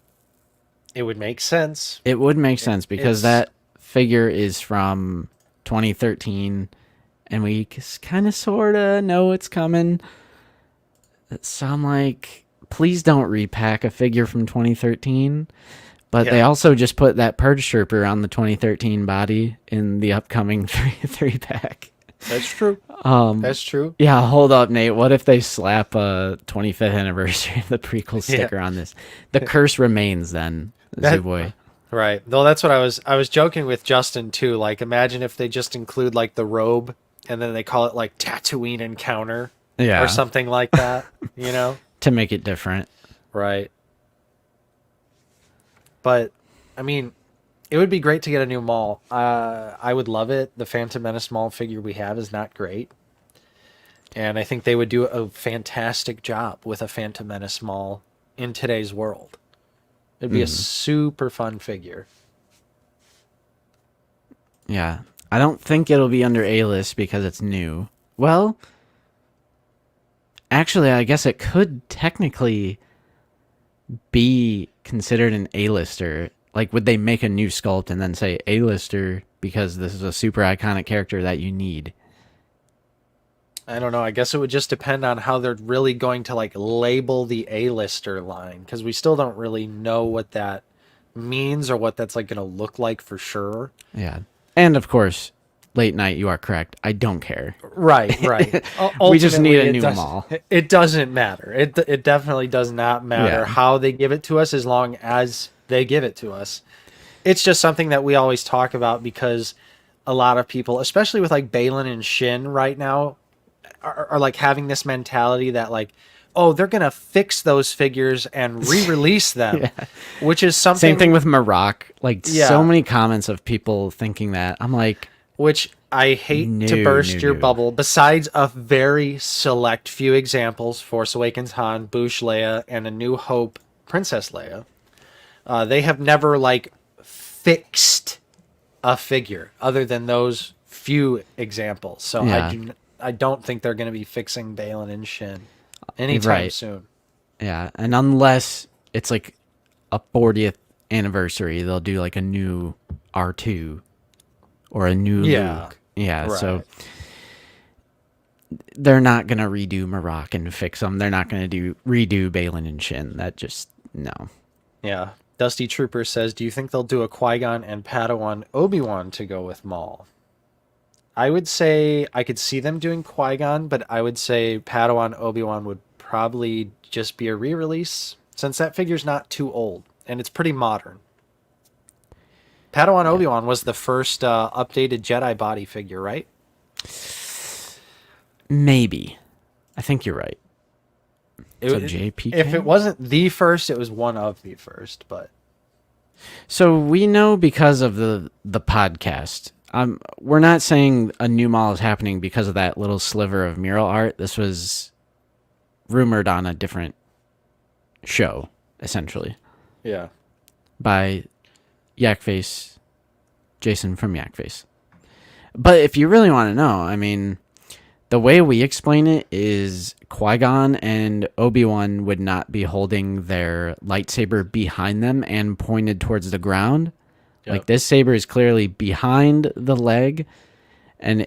it would make sense. It would make sense because it's- that figure is from 2013 and we kind of sort of know it's coming. So I'm like, please don't repack a figure from 2013. But they Yeah. also just put that Purge Trooper on the 2013 body in the upcoming three pack. That's true. That's true. Yeah, hold up, Nate. What if they slap a 25th anniversary of the prequel sticker on this? The curse remains then, Zuboy. Right. Though that's what I was joking with Justin too. Like, imagine if they just include like the robe and then they call it like Tatooine Encounter Yeah. or something like that, you know? To make it different. Right. But I mean, it would be great to get a new Maul. I would love it. The Phantom Menace Maul figure we have is not great. And I think they would do a fantastic job with a Phantom Menace Maul in today's world. It'd be a super fun figure. Yeah. I don't think it'll be under A-list because it's new. Well, actually, I guess it could technically be considered an A-lister. Like, would they make a new sculpt and then say A-lister because this is a super iconic character that you need? I don't know. I guess it would just depend on how they're really going to like label the A-lister line, because we still don't really know what that means or what that's like going to look like for sure. Yeah. And, of course, late night, you are correct. I don't care. Right. We just need a Ultimately, new it does- Maul. It doesn't matter. It definitely does not matter Yeah. how they give it to us, as long as they give it to us. It's just something that we always talk about, because a lot of people, especially with like Balin and Shin right now, are like having this mentality that like, oh, they're gonna fix those figures and re-release them, which is something. Same thing with Maroc. Like, Yeah. so many comments of people thinking that. I'm like, Which I hate to No, burst no, your no. bubble. Besides a very select few examples, Force Awakens Han, Bouche Leia, and A New Hope Princess Leia, they have never like fixed a figure other than those few examples. So Yeah. I don't think they're going to be fixing Balin and Shin anytime Right. soon. yeah. And unless it's like a 40th anniversary, they'll do like a new R2 or a new Yeah. Luke. Yeah. Right. So they're not going to redo Maroc and fix them. They're not going to redo Balin and Shin. That just, no. Yeah. Dusty Trooper says, do you think they'll do a Qui-Gon and Padawan Obi-Wan to go with Maul? I would say I could see them doing Qui-Gon, but I would say Padawan Obi-Wan would probably just be a re-release, since that figure's not too old and it's pretty modern. Padawan Obi-Wan was the first updated Jedi body figure, right? Maybe. I think you're right. So It- JPK? If it wasn't the first, it was one of the first, but So we know because of the podcast. We're not saying a new Maul is happening because of that little sliver of mural art. This was rumored on a different show, essentially, yeah. by Yakface, Jason from Yakface. But if you really want to know, I mean, the way we explain it is Qui-Gon and Obi-Wan would not be holding their lightsaber behind them and pointed towards the ground. Yep. Like, this saber is clearly behind the leg, and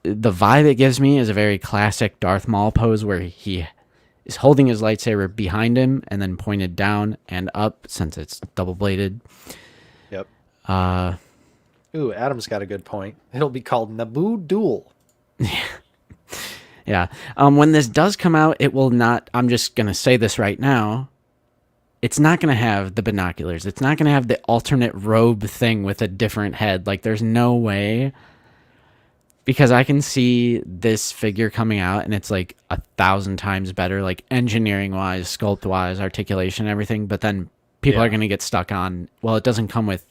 the vibe it gives me is a very classic Darth Maul pose where he is holding his lightsaber behind him and then pointed down and up since it's double bladed. Yep. Ooh, Adam's got a good point. It'll be called Naboo Duel. Yeah. When this does come out, it will not. I'm just going to say this right now. It's not going to have the binoculars. It's not going to have the alternate robe thing with a different head. Like, there's no way. Because I can see this figure coming out and it's like 1,000 times better, like engineering wise, sculpt wise, articulation, everything. But then people are going to get stuck on, well, it doesn't come with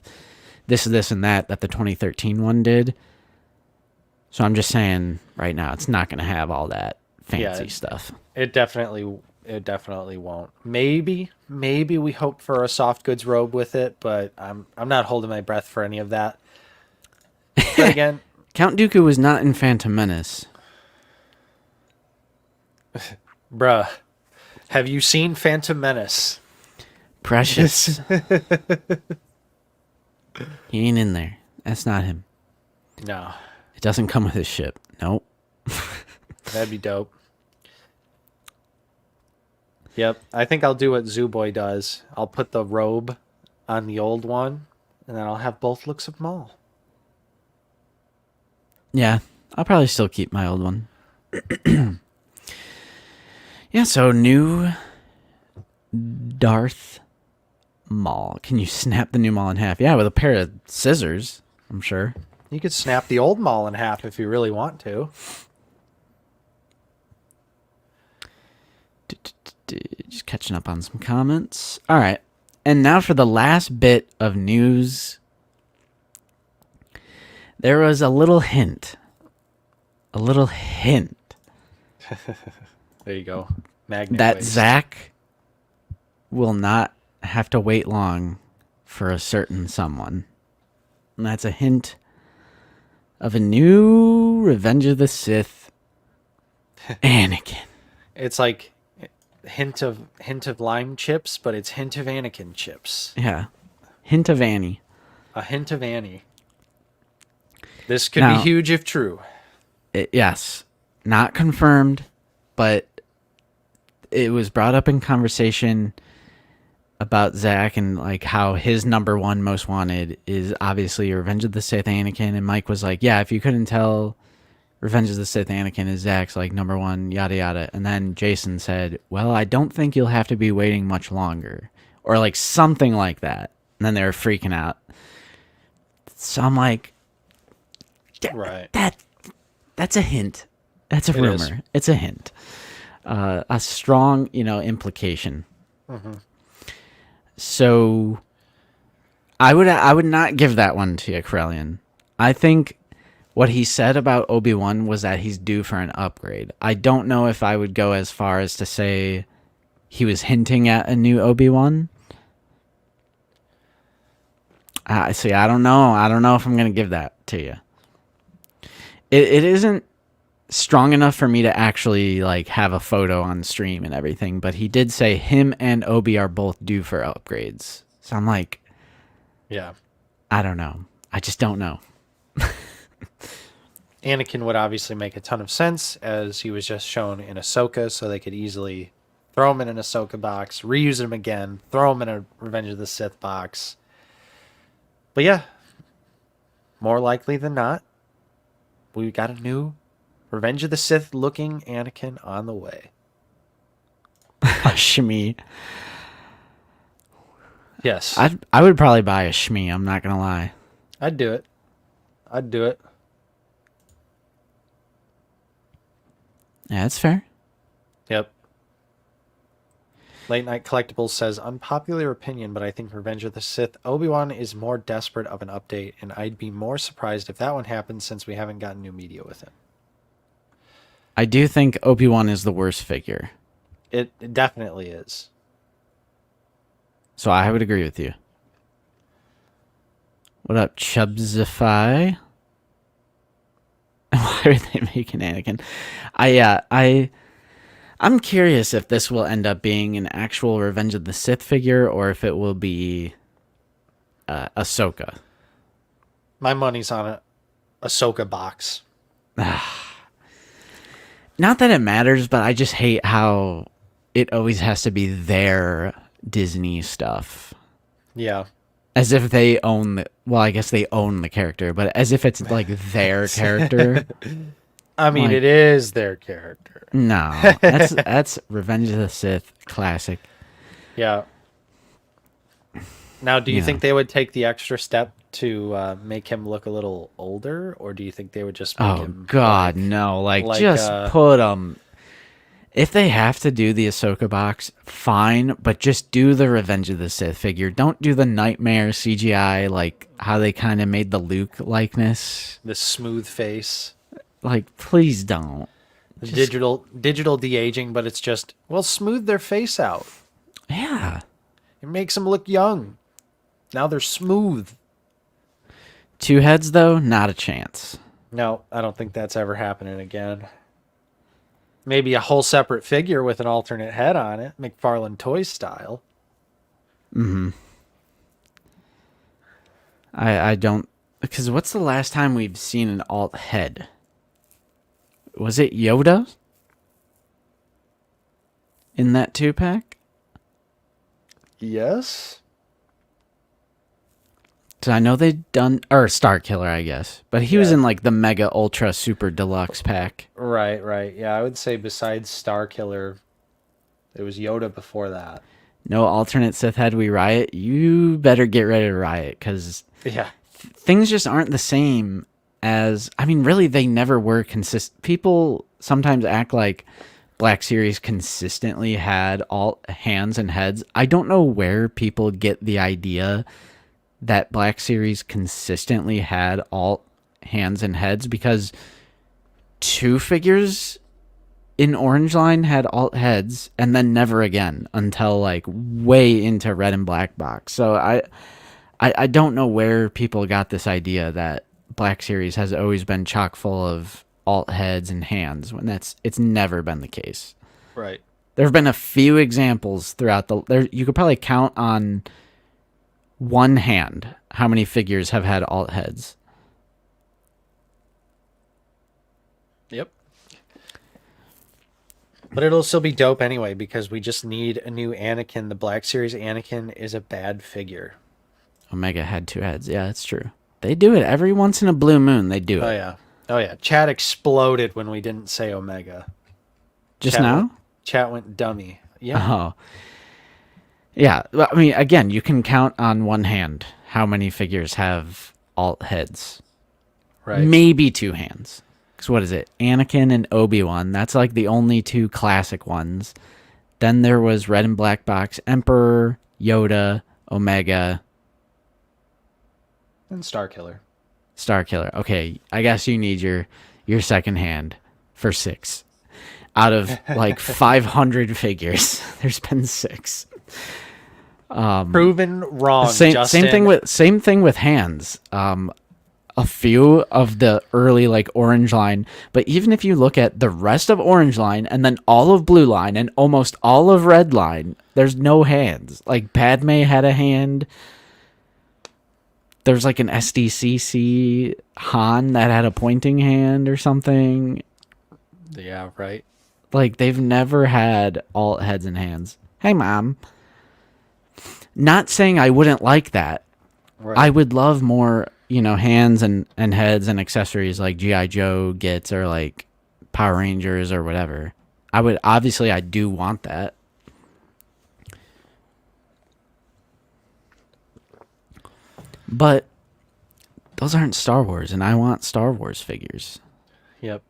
this, and that the 2013 one did. So I'm just saying right now, it's not going to have all that fancy stuff. It definitely won't. Maybe we hope for a soft goods robe with it, but I'm not holding my breath for any of that. But again, Count Dooku was not in Phantom Menace. Bruh, have you seen Phantom Menace? Precious. He ain't in there. That's not him. No. It doesn't come with his ship. Nope. That'd be dope. Yep, I think I'll do what Zooboy does. I'll put the robe on the old one, and then I'll have both looks of them all. Yeah, I'll probably still keep my old one. Yeah, so new Darth Maul. Can you snap the new Maul in half? Yeah, with a pair of scissors, I'm sure. You could snap the old Maul in half if you really want to. Just catching up on some comments. All right, and now for the last bit of news. There was a little hint. There you go. Magnet that waste. Zach will not have to wait long for a certain someone. And that's a hint of a new Revenge of the Sith Anakin. It's like hint of lime chips, but it's hint of Anakin chips. Yeah. Hint of Annie. A hint of Annie. This could be huge if true. Yes. Not confirmed, but it was brought up in conversation about Zach and like how his number one most wanted is obviously Revenge of the Sith Anakin. And Mike was like, yeah, if you couldn't tell, Revenge of the Sith Anakin is Zach's like number one, yada yada. And then Jason said, well, I don't think you'll have to be waiting much longer. Or like something like that. And then they were freaking out. So I'm like, right. That's a hint. That's a rumor. It's a hint. A strong, implication. Mm-hmm. So I would not give that one to you, Corellian. I think what he said about Obi-Wan was that he's due for an upgrade. I don't know if I would go as far as to say he was hinting at a new Obi-Wan. See, I don't know. I don't know if I'm going to give that to you. It isn't strong enough for me to actually like have a photo on stream and everything, but he did say him and Obi are both due for upgrades. So I'm like, yeah, I don't know. I just don't know. Anakin would obviously make a ton of sense as he was just shown in Ahsoka, so they could easily throw him in an Ahsoka box, reuse him again, throw him in a Revenge of the Sith box. But yeah, more likely than not, we got a new Revenge of the Sith looking Anakin on the way. Shmi. Yes. I would probably buy a Shmi, I'm not going to lie. I'd do it. Yeah, that's fair. Yep. Late Night Collectibles says, unpopular opinion, but I think Revenge of the Sith Obi-Wan is more desperate of an update, and I'd be more surprised if that one happens since we haven't gotten new media with it. I do think Obi-Wan is the worst figure. It definitely is. So I would agree with you. What up, Chubsify? Why are they making Anakin? I'm curious if this will end up being an actual Revenge of the Sith figure or if it will be Ahsoka. My money's on a Ahsoka box. Not that it matters, but I just hate how it always has to be their Disney stuff. Yeah. As if they own the, well, I guess they own the character, but as if it's like their character. I mean, Like, it is their character. No, that's Revenge of the Sith classic. Yeah. Now, do you Yeah. think they would take the extra step to make him look a little older, or do you think they would just make Oh him God, no! Like like, just put them. If they have to do the Ahsoka box, fine, but just do the Revenge of the Sith figure. Don't do the Nightmare CGI like how they kind of made the Luke likeness. the smooth face, Like, please don't. the digital de-aging? But it's just, well, smooth their face out. Yeah. It makes them look young. Now they're smooth. 2 heads though, not a chance. No, I don't think that's ever happening again. Maybe a whole separate figure with an alternate head on it, McFarlane Toys style. I don't, because what's the last time we've seen an alt head? Was it Yoda in that 2-pack? Yes. So I know they've done, or Star Killer, I guess, but he was Yeah. in like the Mega Ultra Super Deluxe pack. Right. Yeah, I would say besides Star Killer, it was Yoda before that. No alternate Sith head, we riot. You better get ready to riot, because Yeah. things just aren't the same as, I mean, really, they never were consistent. People sometimes act like Black Series consistently had alt hands and heads. I don't know where people get the idea that Black Series consistently had alt hands and heads, because 2 figures in Orange Line had alt heads and then never again until like way into Red and Black box. So I don't know where people got this idea that Black Series has always been chock full of alt heads and hands, when it's never been the case. Right. There have been a few examples throughout you could probably count on one hand how many figures have had alt heads. Yep. But it'll still be dope anyway, because we just need a new Anakin. The Black Series Anakin is a bad figure. Omega had 2 heads. Yeah, that's true. They do it every once in a blue moon. They do it. Oh yeah. Chat exploded when we didn't say Omega. Just now? Chat went dummy. Yeah. Oh. Yeah. Well, I mean, again, you can count on one hand how many figures have alt heads. Right. Maybe 2 hands. Because what is it? Anakin and Obi-Wan. That's like the only 2 classic ones. Then there was Red and Black Box, Emperor, Yoda, Omega, And Star Killer. Star Killer. Okay, I guess you need your second hand for 6. Out of like 500 figures, there's been 6. Proven wrong, Same Justin. same thing with hands. A few of the early like Orange Line, but even if you look at the rest of Orange Line and then all of Blue Line and almost all of Red Line, there's no hands. Like Padme had a hand. There's like an SDCC Han that had a pointing hand or something. Yeah, right. Like they've never had alt heads and hands. Hey, Mom. Not saying I wouldn't like that. Right. I would love more, hands and heads and accessories like G.I. Joe gets, or like Power Rangers or whatever. I do want that. But those aren't Star Wars, and I want Star Wars figures. Yep.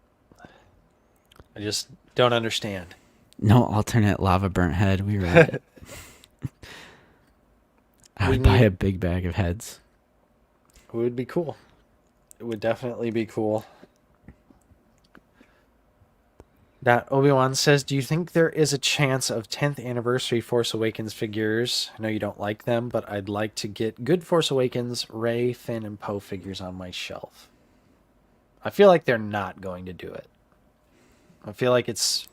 I just don't understand. No alternate lava burnt head. We read it. I would buy a big bag of heads. It would be cool. It would definitely be cool. That Obi-Wan says, do you think there is a chance of 10th anniversary Force Awakens figures? I know you don't like them, but I'd like to get good Force Awakens, Rey, Finn, and Poe figures on my shelf. I feel like they're not going to do it. I feel like it's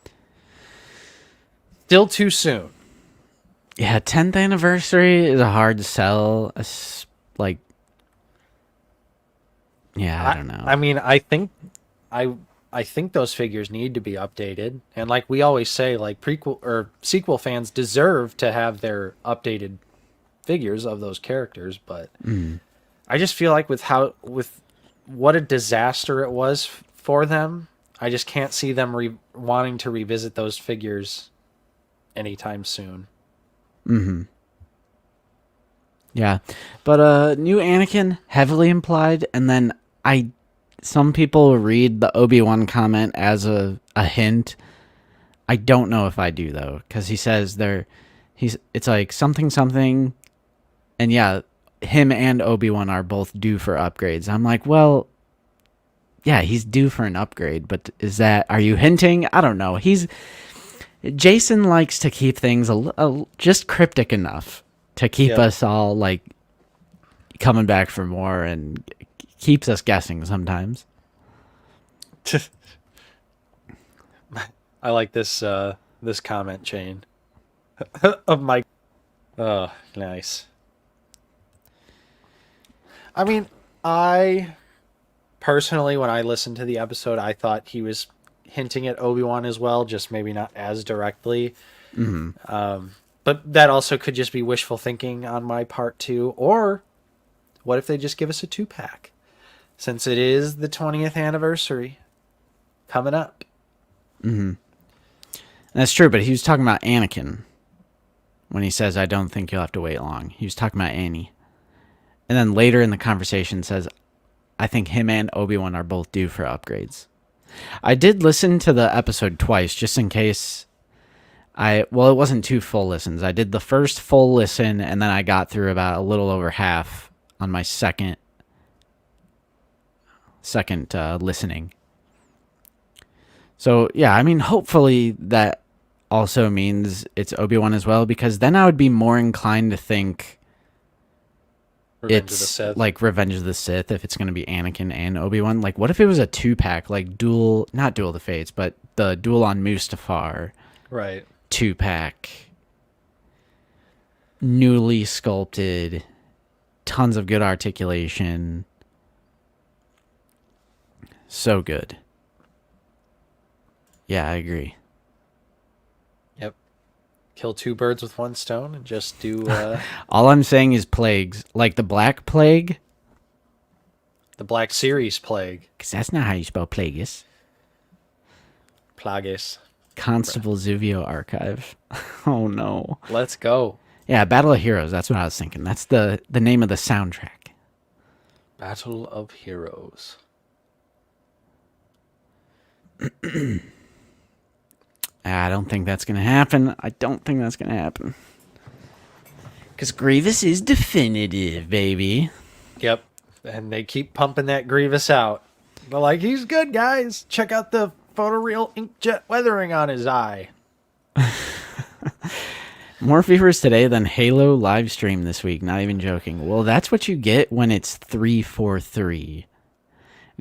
still too soon. Yeah, 10th anniversary is a hard sell. I don't know. I mean, I think I I think those figures need to be updated. And like we always say, like prequel or sequel fans deserve to have their updated figures of those characters, but I just feel like with what a disaster it was for them, I just can't see them wanting to revisit those figures anytime soon. Yeah, but new Anakin heavily implied, and then some people read the Obi-Wan comment as a hint. I don't know if I do though, because he says it's like something something, and yeah, him and Obi-Wan are both due for upgrades. I'm like, well, yeah, he's due for an upgrade, but are you hinting? I don't know. Jason likes to keep things just cryptic enough to keep us all like coming back for more, and keeps us guessing sometimes. I like this this comment chain of Mike. Oh, nice. I mean, I personally, when I listened to the episode, I thought he was hinting at Obi-Wan as well, just maybe not as directly. But that also could just be wishful thinking on my part too. Or what if they just give us a 2-pack? Since it is the 20th anniversary coming up. That's true, but he was talking about Anakin when he says, I don't think you'll have to wait long. He was talking about Annie. And then later in the conversation says, I think him and Obi-Wan are both due for upgrades. I did listen to the episode twice, just in case it wasn't 2 full listens. I did the first full listen, and then I got through about a little over half on my second listening. So, yeah, I mean, hopefully that also means it's Obi-Wan as well, because then I would be more inclined to think it's like Revenge of the Sith if it's going to be Anakin and Obi-Wan. Like, what if it was a 2-pack, like not Duel of the Fates, but the Duel on Mustafar. Right. 2-pack. Newly sculpted. Tons of good articulation. So good. Yeah, I agree. Yep. Kill 2 birds with 1 stone and just do... All I'm saying is plagues. Like the Black Plague. The Black Series Plague. Because that's not how you spell Plagueis. Plagueis. Constable Zuvio Archive. Oh, no. Let's go. Yeah, Battle of Heroes. That's what I was thinking. That's the name of the soundtrack. Battle of Heroes. I don't think that's going to happen. Because Grievous is definitive, baby. Yep. And they keep pumping that Grievous out. But like, he's good, guys. Check out the photoreal inkjet weathering on his eye. More viewers today than Halo live stream this week. Not even joking. Well, that's what you get when it's 343.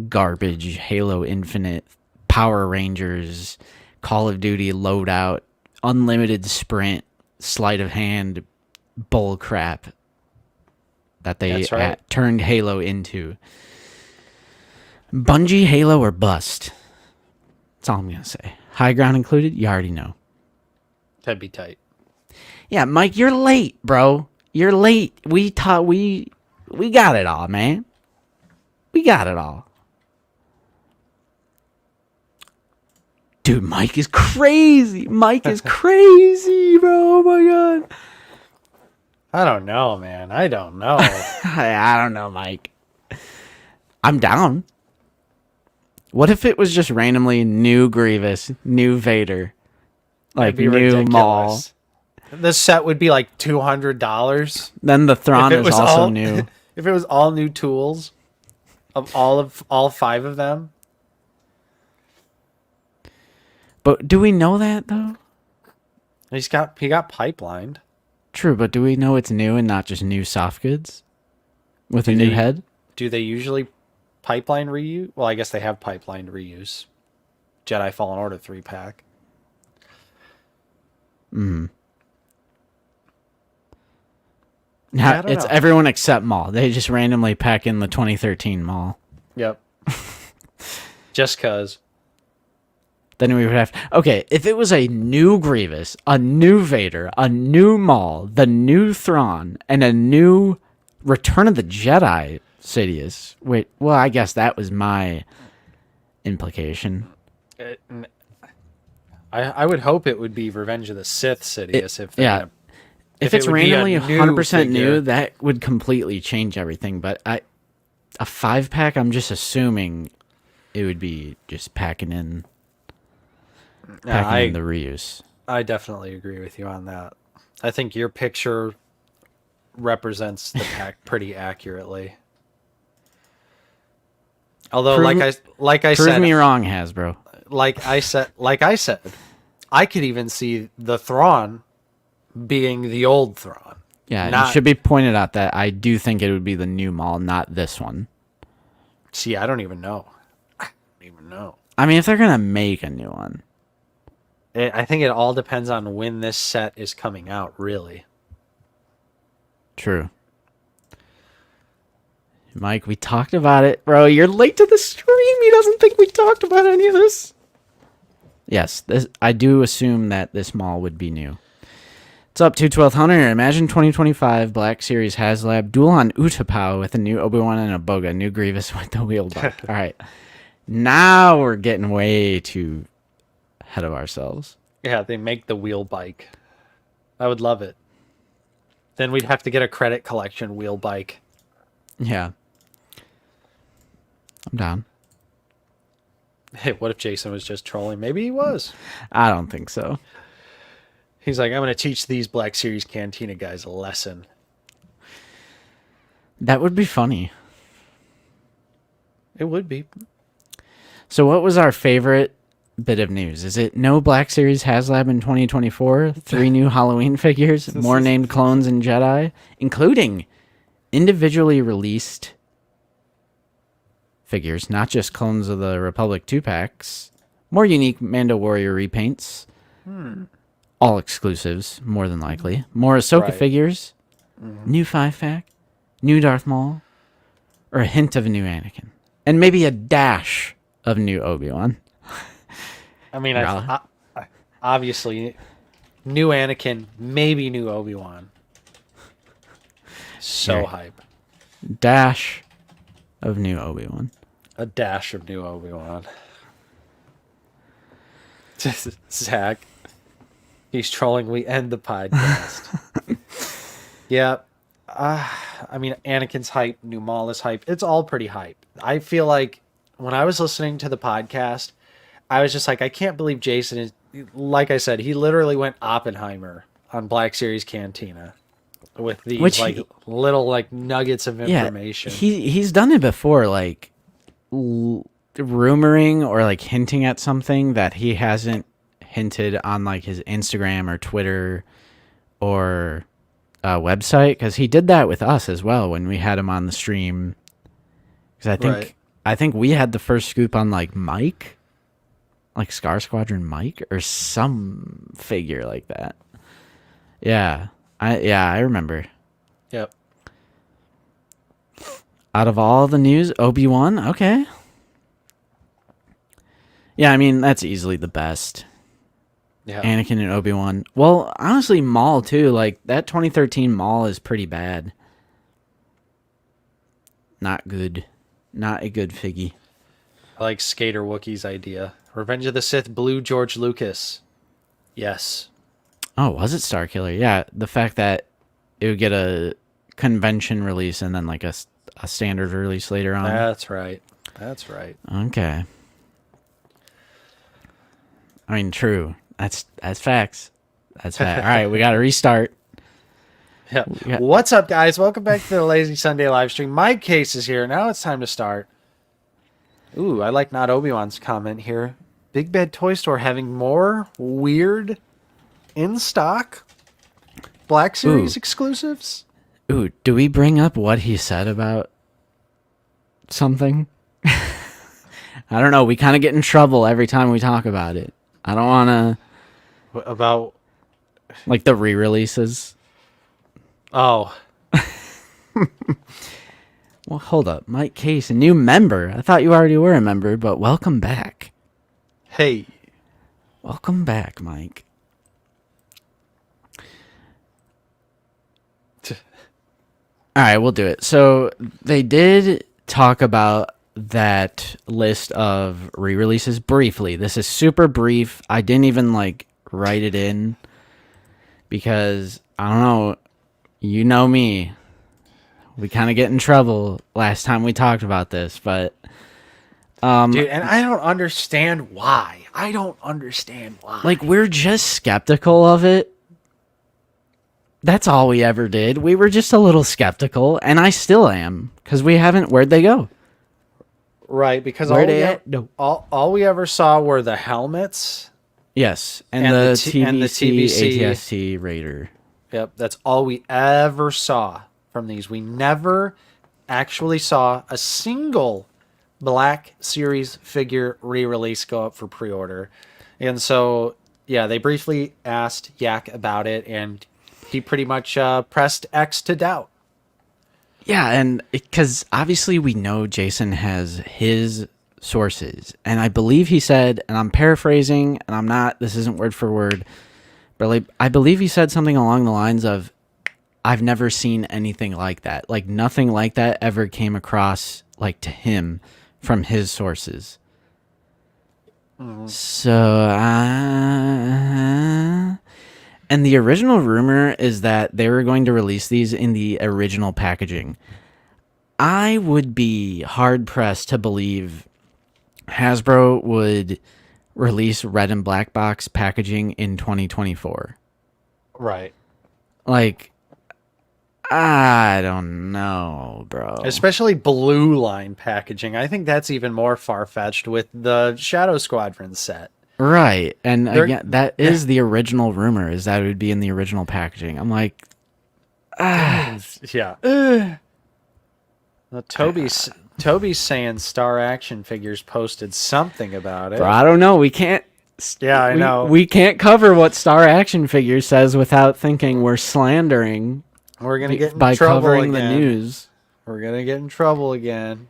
Garbage, Halo Infinite, Power Rangers, Call of Duty loadout, unlimited sprint, sleight of hand, bull crap that they turned Halo into. Bungie, Halo, or bust. That's all I'm going to say. High ground included? You already know. That'd be tight. Yeah, Mike, you're late, bro. You're late. We got it all, man. We got it all. Dude, Mike is crazy. Mike is crazy, bro. Oh my god. I don't know, man. I don't know. I don't know, Mike. I'm down. What if it was just randomly new Grievous, new Vader, like new ridiculous. Maul? The set would be like $200. Then the Thrawn is also new. If it was all new tools of all 5 of them. But do we know that though? He got pipelined. True, but do we know it's new and not just new soft goods with a new head? Do they usually pipeline reuse? Well, I guess they have pipelined reuse. Jedi Fallen Order 3-pack. Now, it's everyone except Maul. They just randomly pack in the 2013 Maul. Yep. Just cause. Then we would have... Okay, if it was a new Grievous, a new Vader, a new Maul, the new Thrawn, and a new Return of the Jedi Sidious... Wait, well, I guess that was my implication. I would hope it would be Revenge of the Sith Sidious. If it's it would be randomly a 100% new, figure. that would completely change everything. But a 5-pack, I'm just assuming it would be just packing in the reuse. I definitely agree with you on that. I think your picture represents the pack pretty accurately. Although, like I said, prove me wrong, Hasbro. Like I said, I could even see the Thrawn being the old Thrawn. Yeah, it should be pointed out that I do think it would be the new Maul, not this one. See, I don't even know. I mean, if they're gonna make a new one, I think it all depends on when this set is coming out. Really. True. Mike, we talked about it, bro. You're late to the stream. He doesn't think we talked about any of this. Yes, I do assume that this Maul would be new. What's up, 212 Hunter? Imagine 2025 Black Series Haslab duel on Utapau with a new Obi-Wan and a Boga, new Grievous with the wheel bike. All right. Now we're getting way too ahead of ourselves. Yeah, they make the wheel bike. I would love it. Then we'd have to get a credit collection wheel bike. Yeah. I'm down. Hey, what if Jason was just trolling? Maybe he was. I don't think so. He's like, I'm going to teach these Black Series Cantina guys a lesson. That would be funny. It would be. So what was our favorite bit of news? Is it no Black Series Haslab in 2024? 3 new Halloween figures? More named clones and Jedi? Including individually released figures, not just clones of the Republic 2-packs. More unique Mando Warrior repaints. All exclusives, more than likely. More Ahsoka figures. New 5-pack. New Darth Maul. Or a hint of a new Anakin. And maybe a dash of new Obi-Wan. I mean, obviously, new Anakin, maybe new Obi-Wan. So hype. Dash of new Obi-Wan. A dash of new Obi-Wan. Zach. He's trolling. We end the podcast. Yeah. I mean, Anakin's hype. New Maul is hype. It's all pretty hype. I feel like when I was listening to the podcast, I was just like, I can't believe Jason is... Like I said, he literally went Oppenheimer on Black Series Cantina with these little nuggets of information. Yeah, he's done it before, like rumoring or like hinting at something that he hasn't hinted on like his Instagram or Twitter or website, because he did that with us as well when we had him on the stream. Because I think we had the first scoop on like Mike, like Scar Squadron Mike or some figure like that. Yeah, I remember. Yep. Out of all the news, Obi-Wan, okay. Yeah, I mean, that's easily the best. Yeah. Anakin and Obi-Wan. Well, honestly, Maul, too. Like, that 2013 Maul is pretty bad. Not good. Not a good figgy. I like Skater Wookiee's idea. Revenge of the Sith Blue George Lucas. Yes. Oh, was it Starkiller? Yeah, the fact that it would get a convention release and then like a standard release later on. That's right. Okay. I mean, true. That's facts. That's fact. All right, we got to restart. Yeah. What's up, guys? Welcome back to the Lazy Sunday live stream. My case is here. Now it's time to start. Ooh, I like Not Obi-Wan's comment here. Big Bad Toy Store having more weird in stock Black Series exclusives. Ooh, do we bring up what he said about something? I don't know. We kind of get in trouble every time we talk about it. I don't want to... About... Like the re-releases. Oh. Well, hold up. Mike Case, a new member. I thought you already were a member, but welcome back. Hey. Welcome back, Mike. All right, we'll do it. So they did talk about that list of re-releases briefly. This is super brief. I didn't even write it in because I don't know. You know me. We kind of get in trouble last time we talked about this, but Dude, and I don't understand why. we're just skeptical of it. That's all we ever did. We were just a little skeptical, and I still am because we haven't. Where'd they go? Right, because Where they at? No. all we ever saw were the helmets. Yes, and And the the TBC TBC ATST Raider. Yep, that's all we ever saw from these. We never actually saw a single Black Series figure re-release go up for pre-order. And so, yeah, they briefly asked Yak about it, and he pretty much pressed X to doubt. Yeah, and because obviously we know Jason has his sources, and I believe he said, and I'm paraphrasing, and I'm not. This isn't word for word, but I believe he said something along the lines of, "I've never seen anything like that. Like nothing like that ever came across to him from his sources." So, and the original rumor is that they were going to release these in the original packaging. I would be hard pressed to believe Hasbro would release red and black box packaging in 2024. Right. I don't know, bro. Especially blue line packaging. I think that's even more far-fetched with the Shadow Squadron set. Right. And again, that is the original rumor, is that it would be in the original packaging. I'm like, yeah. Well, Toby's saying Star Action Figures posted something about it. bro, I don't know. We can't. Yeah, I know. We can't cover what Star Action Figures says without thinking we're slandering We're gonna get in by trouble covering again. the news. We're gonna get in trouble again.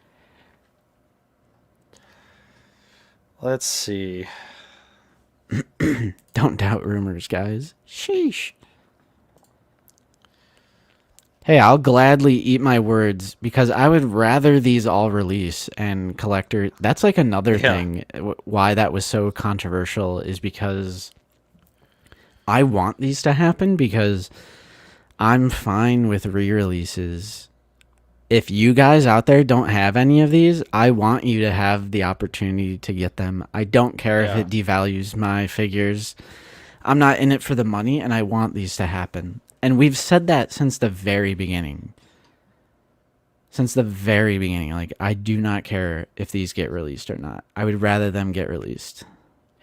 Let's see. Don't doubt rumors, guys. Sheesh. Hey, I'll gladly eat my words because I would rather these all release and collector. That's another thing why that was so controversial is because I want these to happen because I'm fine with re-releases. If you guys out there don't have any of these, I want you to have the opportunity to get them. I don't care if it devalues my figures. I'm not in it for the money, and I want these to happen. And we've said that since the very beginning. Since the very beginning. I do not care if these get released or not. I would rather them get released.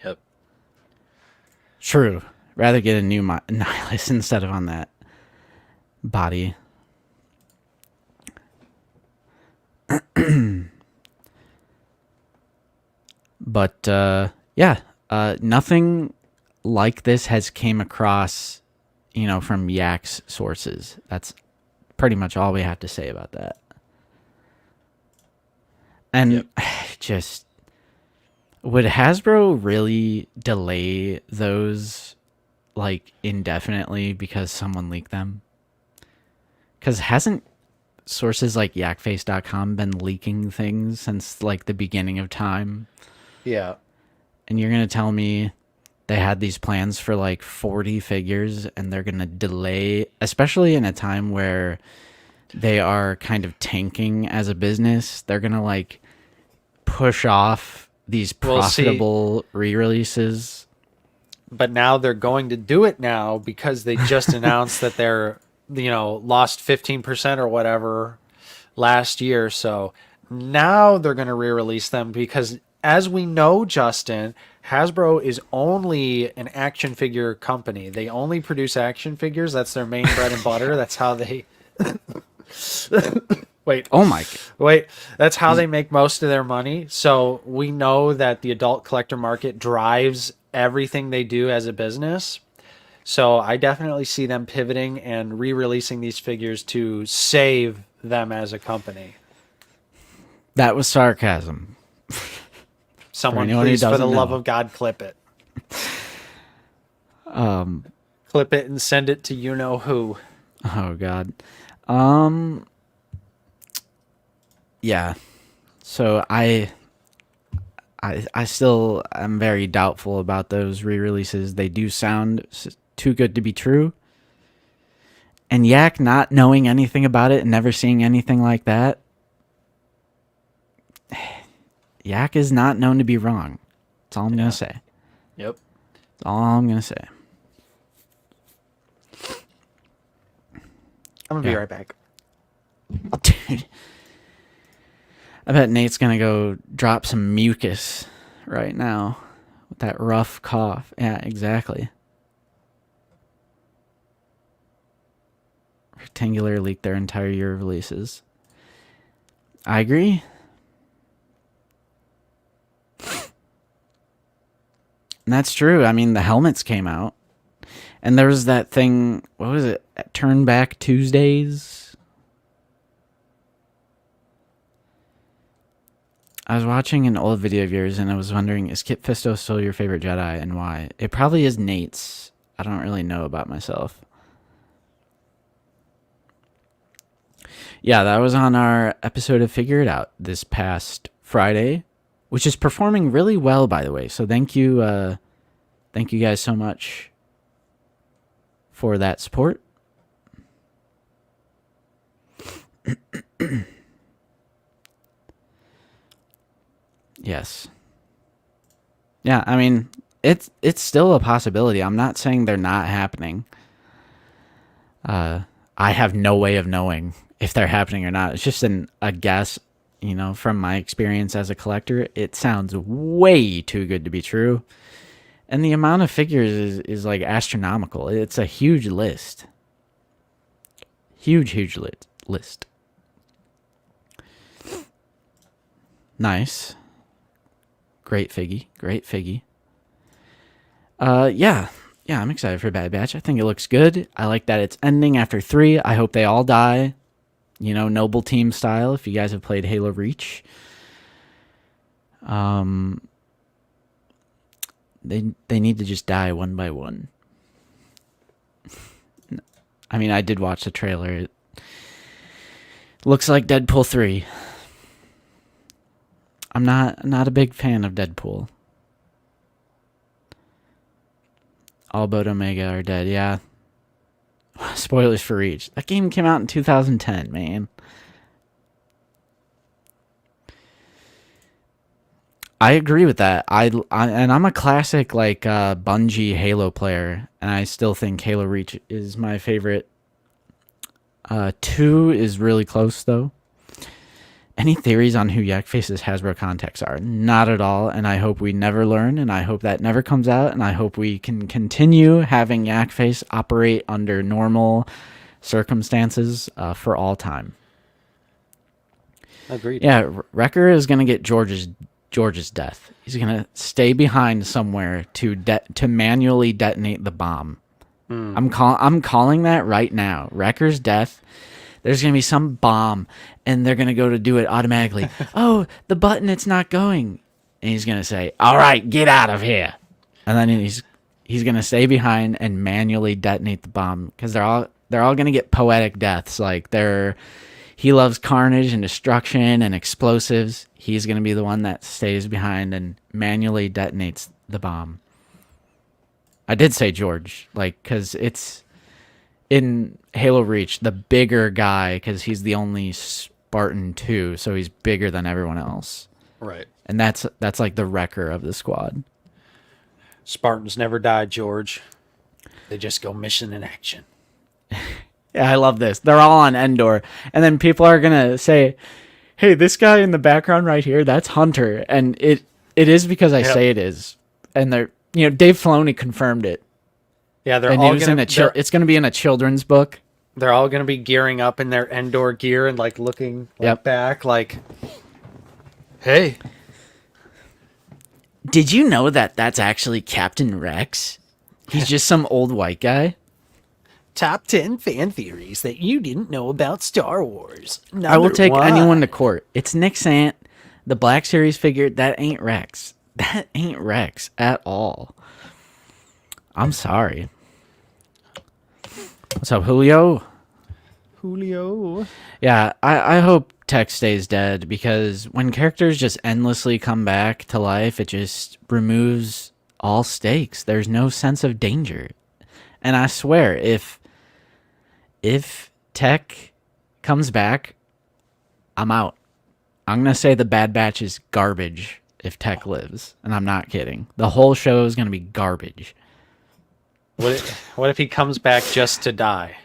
Yep. True. Rather get a new Nihilus instead of on that body. But nothing like this has came across, from Yak's sources. That's pretty much all we have to say about that. And just, would Hasbro really delay those indefinitely because someone leaked them? Because hasn't sources like yakface.com been leaking things since the beginning of time? Yeah. And you're going to tell me they had these plans for 40 figures and they're going to delay, especially in a time where they are kind of tanking as a business. They're going to push off these profitable re-releases. But now they're going to do it now because they just announced that they're, lost 15% or whatever last year. So now they're going to re-release them because, as we know, Justin, Hasbro is only an action figure company. They only produce action figures. That's their main bread and butter. That's how they... Wait. Oh my. Wait. That's how they make most of their money. So we know that the adult collector market drives everything they do as a business. So I definitely see them pivoting and re-releasing these figures to save them as a company. That was sarcasm. Someone, please, for the love of God, clip it. Clip it and send it to you know who. Oh God. Yeah. So I still am very doubtful about those re-releases. They do sound too good to be true. And Yak not knowing anything about it and never seeing anything like that. Yak is not known to be wrong. That's all I'm going to say. Yep. That's all I'm going to say. I'm going to be right back. Dude. I bet Nate's going to go drop some mucus right now with that rough cough. Yeah, exactly. Rectangular leaked their entire year of releases. I agree. And that's true. I mean, the helmets came out. And there was that thing, what was it? Turn Back Tuesdays? I was watching an old video of yours and I was wondering, is Kit Fisto still your favorite Jedi and why? It probably is Nate's. I don't really know about myself. Yeah, that was on our episode of Figure It Out this past Friday, which is performing really well, by the way. So thank you guys so much for that support. Yes. Yeah, I mean, it's still a possibility. I'm not saying they're not happening. I have no way of knowing if they're happening or not. It's just a guess, from my experience as a collector. It sounds way too good to be true. And the amount of figures is like astronomical. It's a huge list. Huge list. Nice. Great figgy. Yeah, I'm excited for Bad Batch. I think it looks good. I like that it's ending after 3. I hope they all die. Noble team style, if you guys have played Halo Reach. They need to just die one by one. I mean, I did watch the trailer. It looks like Deadpool 3. I'm not a big fan of Deadpool. All but Omega are dead, yeah. Spoilers for Reach. That game came out in 2010, man. I agree with that. And I'm a classic Bungie Halo player, and I still think Halo Reach is my favorite. 2 is really close though. Any theories on who Yakface's Hasbro contacts are? Not at all, and I hope we never learn, and I hope that never comes out, and I hope we can continue having Yakface operate under normal circumstances for all time. Agreed. Yeah, Wrecker is going to get George's death. He's going to stay behind somewhere to manually detonate the bomb. I'm calling that right now. Wrecker's death. There's going to be some bomb, and they're going to go to do it automatically. Oh, the button, it's not going. And he's going to say, all right, get out of here. And then he's going to stay behind and manually detonate the bomb, because they're all going to get poetic deaths. Like, he loves carnage and destruction and explosives. He's going to be the one that stays behind and manually detonates the bomb. I did say George, because it's in Halo Reach, the bigger guy, because he's the only Spartan too, so he's bigger than everyone else. Right. And that's like the Wrecker of the squad. Spartans never die, George. They just go mission in action. Yeah, I love this. They're all on Endor, and then people are gonna say, "Hey, this guy in the background right here, that's Hunter," and it is because I say it is. And they're Dave Filoni confirmed it. Yeah, they're and all gonna. It's gonna be in a children's book. They're all gonna be gearing up in their Endor gear and looking back, hey. Did you know that that's actually Captain Rex? He's just some old white guy. Top 10 fan theories that you didn't know about Star Wars. I will take anyone to court. It's Nick Sant, the Black Series figure. That ain't Rex. That ain't Rex at all. I'm sorry. What's up, Julio? Julio. Yeah, I hope Tech stays dead, because when characters just endlessly come back to life, it just removes all stakes. There's no sense of danger. And I swear, if Tech comes back, I'm out. I'm going to say the Bad Batch is garbage if Tech lives. And I'm not kidding. The whole show is going to be garbage. What if he comes back just to die?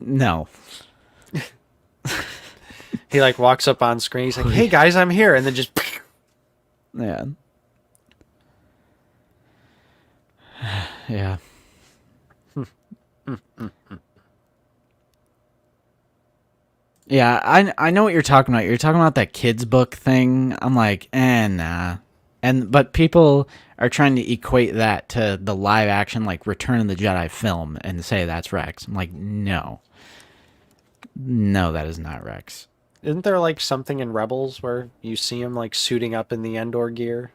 No. He like walks up on screen. He's like, "Hey guys, I'm here," and then just. Yeah. Yeah. Yeah, I know what you're talking about. You're talking about that kids book thing. I'm like, nah. But people are trying to equate that to the live action like Return of the Jedi film and say that's Rex. I'm like, no. No, that is not Rex. Isn't there like something in Rebels where you see him like suiting up in the Endor gear?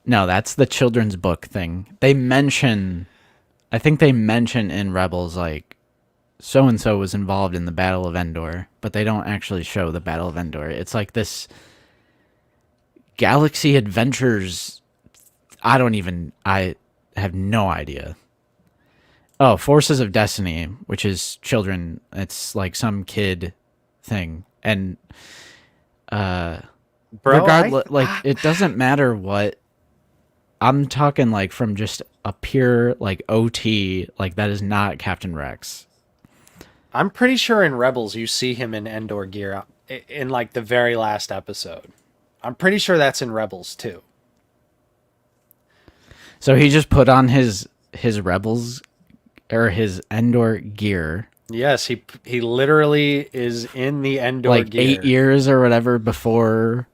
No, that's the children's book thing. I think they mention in Rebels like so and so was involved in the Battle of Endor, but they don't actually show the Battle of Endor. It's like this Galaxy Adventures. I have no idea. Oh, Forces of Destiny, which is children. It's like some kid thing. And Bro, regardless, it doesn't matter what. I'm talking like from just a pure like OT, like that is not Captain Rex. I'm pretty sure in Rebels you see him in Endor gear in like the very last episode. I'm pretty sure that's in Rebels too. So he just put on his Rebels or his Endor gear. Yes, he literally is in the Endor like gear. 8 years or whatever before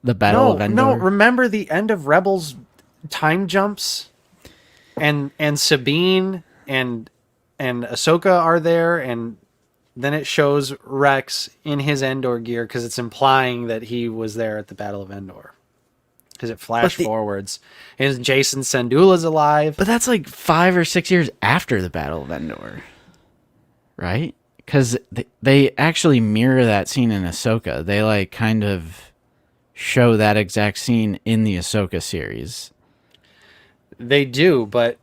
the Battle of Endor. No, remember the end of Rebels time jumps? And Sabine and Ahsoka are there, and then it shows Rex in his Endor gear because it's implying that he was there at the Battle of Endor. Because it flashed forwards. And Jason Sandula's alive. But that's like 5 or 6 years after the Battle of Endor. Right? Because they actually mirror that scene in Ahsoka. They like kind of show that exact scene in the Ahsoka series. They do, but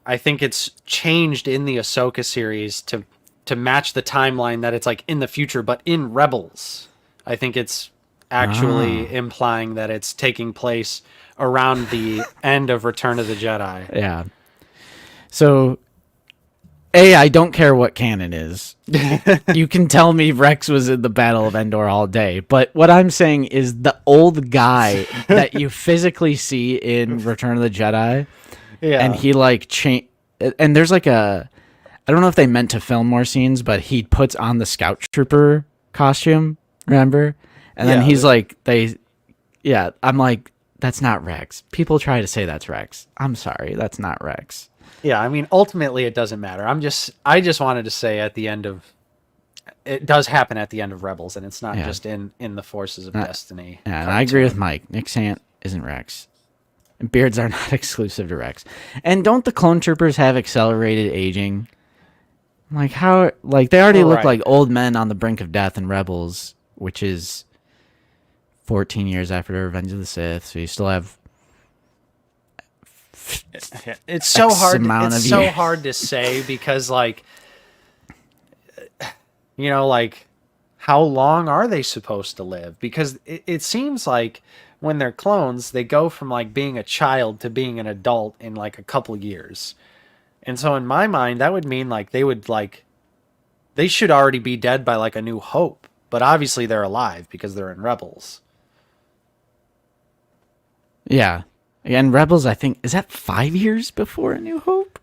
I think it's changed in the Ahsoka series to match the timeline that it's like in the future, but in Rebels, I think it's actually implying that it's taking place around the end of Return of the Jedi. Yeah. So, I don't care what canon is. You can tell me Rex was in the Battle of Endor all day, but what I'm saying is the old guy that you physically see in Return of the Jedi, and he like and there's like I don't know if they meant to film more scenes, but he puts on the Scout Trooper costume, remember? And then he's like, I'm like, that's not Rex. People try to say that's Rex. I'm sorry, that's not Rex. Yeah, I mean, ultimately it doesn't matter. I just wanted to say it does happen at the end of Rebels, and it's not just in the Forces of Destiny. Yeah, and I agree with Mike. Nick Sant isn't Rex. And beards are not exclusive to Rex. And don't the clone troopers have accelerated aging? Like how they already look like old men on the brink of death in Rebels, which is 14 years after Revenge of the Sith, so you still have it's so hard. It's so hard to say because, like, you know, like, how long are they supposed to live? Because it seems like when they're clones, they go from like being a child to being an adult in like a couple years. And so in my mind, that would mean like they should already be dead by like A New Hope. But obviously they're alive because they're in Rebels. Yeah. And Rebels, I think, is that 5 years before A New Hope?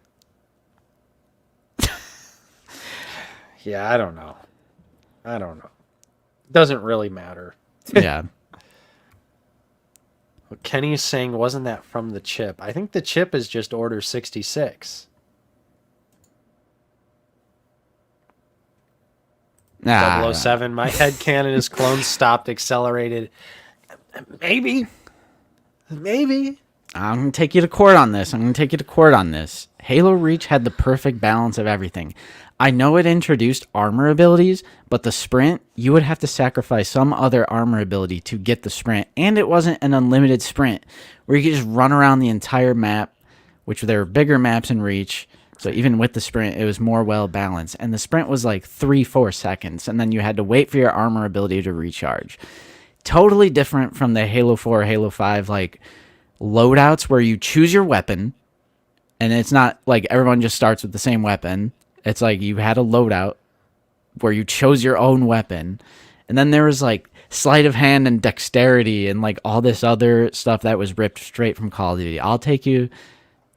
Yeah, I don't know. Doesn't really matter. Yeah. Kenny's saying, wasn't that from the chip? I think the chip is just Order 66. Nah. 007. My headcanon is clones stopped, accelerated. Maybe. I'm going to take you to court on this. Halo Reach had the perfect balance of everything. I know it introduced armor abilities, but the sprint, you would have to sacrifice some other armor ability to get the sprint, and it wasn't an unlimited sprint where you could just run around the entire map, which there were bigger maps in Reach, so even with the sprint, it was more well-balanced, and the sprint was like 3-4 seconds, and then you had to wait for your armor ability to recharge. Totally different from the Halo 4, Halo 5, like, loadouts where you choose your weapon, and it's not like everyone just starts with the same weapon. It's like you had a loadout where you chose your own weapon, and then there was like sleight of hand and dexterity and like all this other stuff that was ripped straight from Call of Duty. I'll take you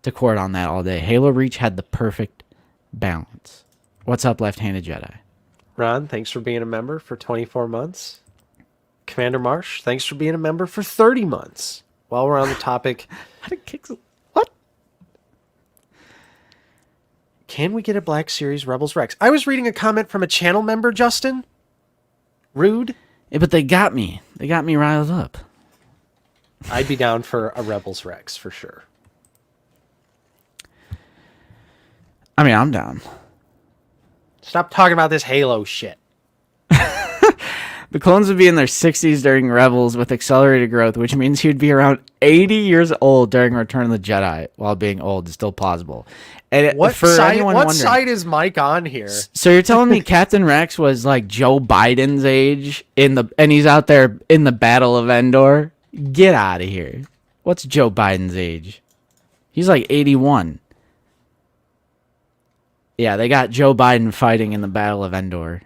to court on that all day. Halo Reach had the perfect balance. What's up, Left-Handed Jedi? Ron, thanks for being a member for 24 months. Commander Marsh, thanks for being a member for 30 months. While we're on the topic, How did kicks? What? Can we get a Black Series Rebels Rex? I was reading a comment from a channel member, Justin. Rude. Yeah, but they got me. They got me riled up. I'd be down for a Rebels Rex for sure. I mean, I'm down. Stop talking about this Halo shit. The clones would be in their 60s during Rebels with accelerated growth, which means he would be around 80 years old during Return of the Jedi, while being old is still plausible. And What side is Mike on here? So you're telling me Captain Rex was like Joe Biden's age and he's out there in the Battle of Endor? Get out of here. What's Joe Biden's age? He's like 81. Yeah, they got Joe Biden fighting in the Battle of Endor.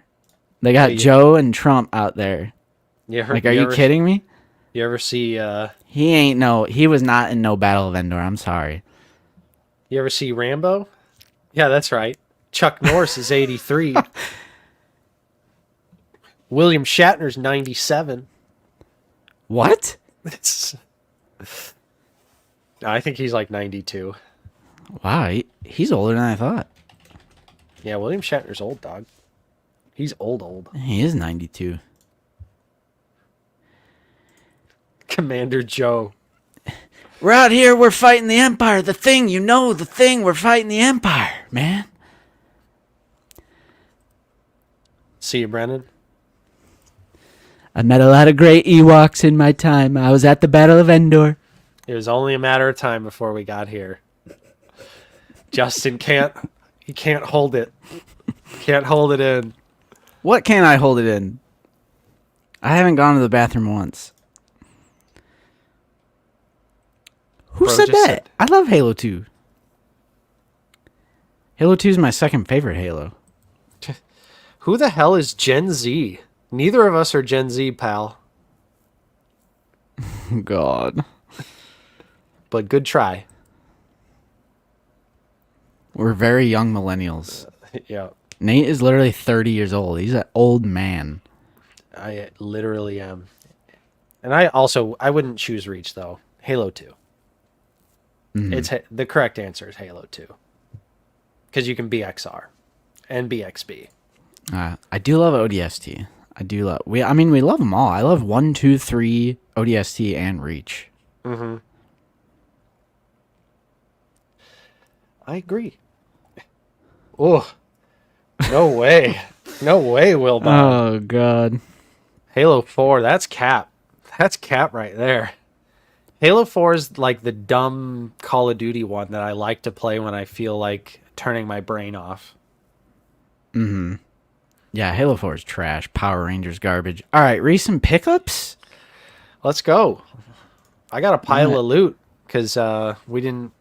They got Joe and Trump out there. Are you kidding me? You ever see... He was not in no Battle of Endor. I'm sorry. You ever see Rambo? Yeah, that's right. Chuck Norris is 83. William Shatner's 97. What? I think he's like 92. Wow, he's older than I thought. Yeah, William Shatner's old, dog. He's old. He is 92. Commander Joe. We're out here, we're fighting the Empire. The thing, we're fighting the Empire, man. See you, Brennan. I met a lot of great Ewoks in my time. I was at the Battle of Endor. It was only a matter of time before we got here. Justin can't hold it. Can't hold it in. What can't I hold it in? I haven't gone to the bathroom once. Who said that? I love Halo 2. Halo 2 is my second favorite Halo. Who the hell is Gen Z? Neither of us are Gen Z, pal. God. But good try. We're very young millennials. Yeah. Nate is literally 30 years old. He's an old man. I literally am. And I wouldn't choose Reach, though. Halo 2. Mm-hmm. The correct answer is Halo 2. Because you can BXR and BXB. I do love ODST. We love them all. I love 1, 2, 3, ODST, and Reach. Mm-hmm. I agree. Oh, no way. No way, Wilbon. Oh, God. Halo 4, that's cap. That's cap right there. Halo 4 is like the dumb Call of Duty one that I like to play when I feel like turning my brain off. Mm-hmm. Yeah, Halo 4 is trash. Power Rangers garbage. All right, recent pickups? Let's go. I got a pile of loot because we didn't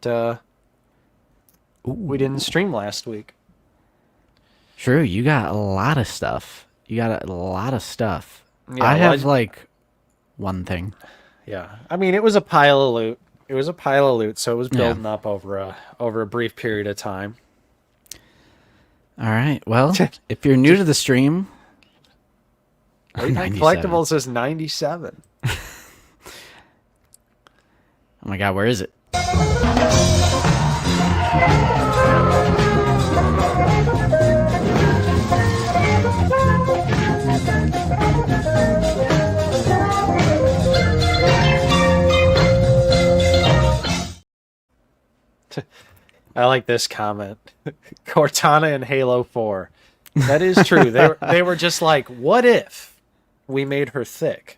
stream last week. True, you got a lot of stuff. Yeah, I have like one thing. Yeah, I mean it was a pile of loot. So it was building up over a brief period of time. All right. Well, if you're new to the stream, Collectibles is 97. Oh my God, where is it? I like this comment. Cortana in Halo 4. That is true. They were just like, what if we made her thick?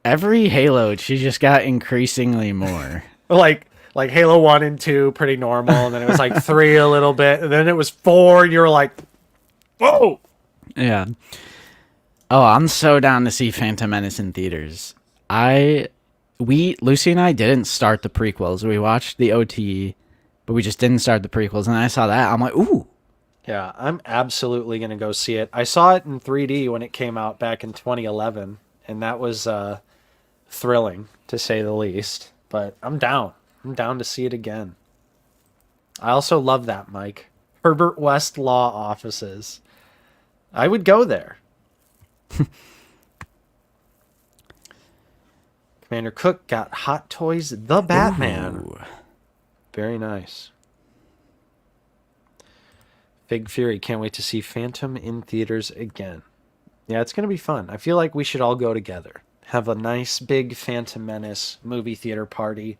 Every Halo, she just got increasingly more. Like Halo 1 and 2, pretty normal, and then it was like 3 a little bit, and then it was 4, and you were like, whoa! Yeah. Oh, I'm so down to see Phantom Menace in theaters. Lucy and I didn't start the prequels. We watched the OT, but we just didn't start the prequels. And I saw that. I'm like, ooh. Yeah, I'm absolutely going to go see it. I saw it in 3D when it came out back in 2011, and that was thrilling, to say the least. But I'm down. I'm down to see it again. I also love that, Mike. Herbert West Law Offices. I would go there. Commander Cook got Hot Toys The Batman. Ooh. Very nice. Big Fury, can't wait to see Phantom in theaters again. Yeah, it's going to be fun. I feel like we should all go together. Have a nice big Phantom Menace movie theater party.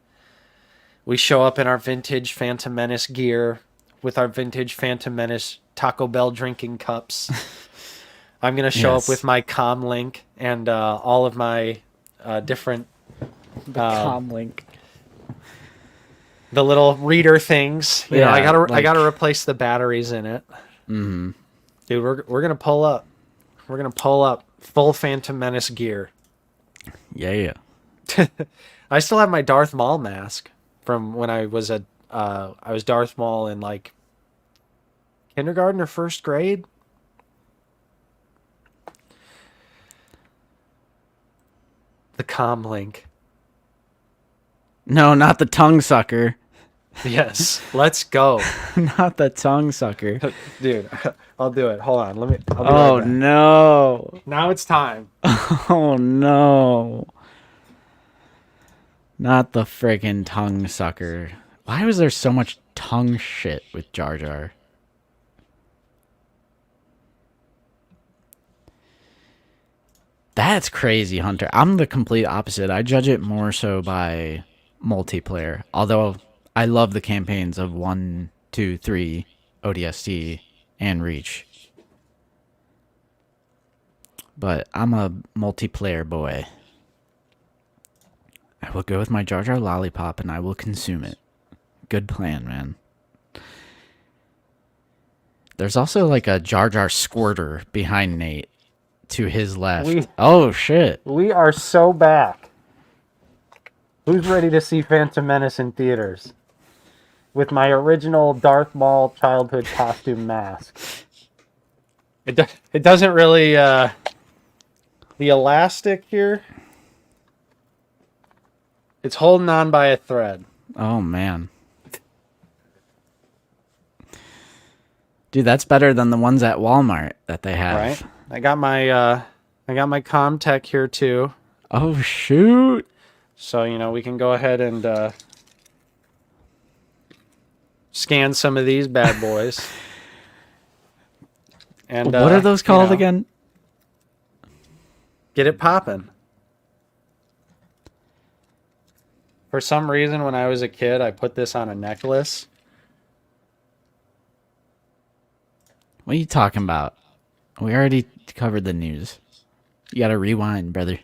We show up in our vintage Phantom Menace gear with our vintage Phantom Menace Taco Bell drinking cups. I'm going to show up with my comm link and all of my different... comm link. The little reader things. You know, I gotta replace the batteries in it. Mm-hmm. Dude, we're gonna pull up. We're gonna pull up full Phantom Menace gear. Yeah. I still have my Darth Maul mask from when I was I was Darth Maul in like kindergarten or first grade. The comm link. No, not the tongue sucker. Yes, let's go. Not the tongue sucker. Dude, I'll do it. Hold on. I'll be Oh, right back. no. Now it's time. Oh, no. Not the friggin' tongue sucker. Why was there so much tongue shit with Jar Jar? That's crazy, Hunter. I'm the complete opposite. I judge it more so by multiplayer. Although I love the campaigns of 1, 2, 3, ODST, and Reach. But I'm a multiplayer boy. I will go with my Jar Jar lollipop and I will consume it. Good plan, man. There's also like a Jar Jar squirter behind Nate to his left. Oh, shit. We are so back. Who's ready to see Phantom Menace in theaters? With my original Darth Maul childhood costume mask. It doesn't really... the elastic here... It's holding on by a thread. Oh, man. Dude, that's better than the ones at Walmart that they have. Right? I got my Comtech here too. Oh, shoot. So, you know, we can go ahead and scan some of these bad boys. And what are those called again? Get it poppin'. For some reason, when I was a kid, I put this on a necklace. What are you talking about? We already covered the news. You gotta rewind, brother.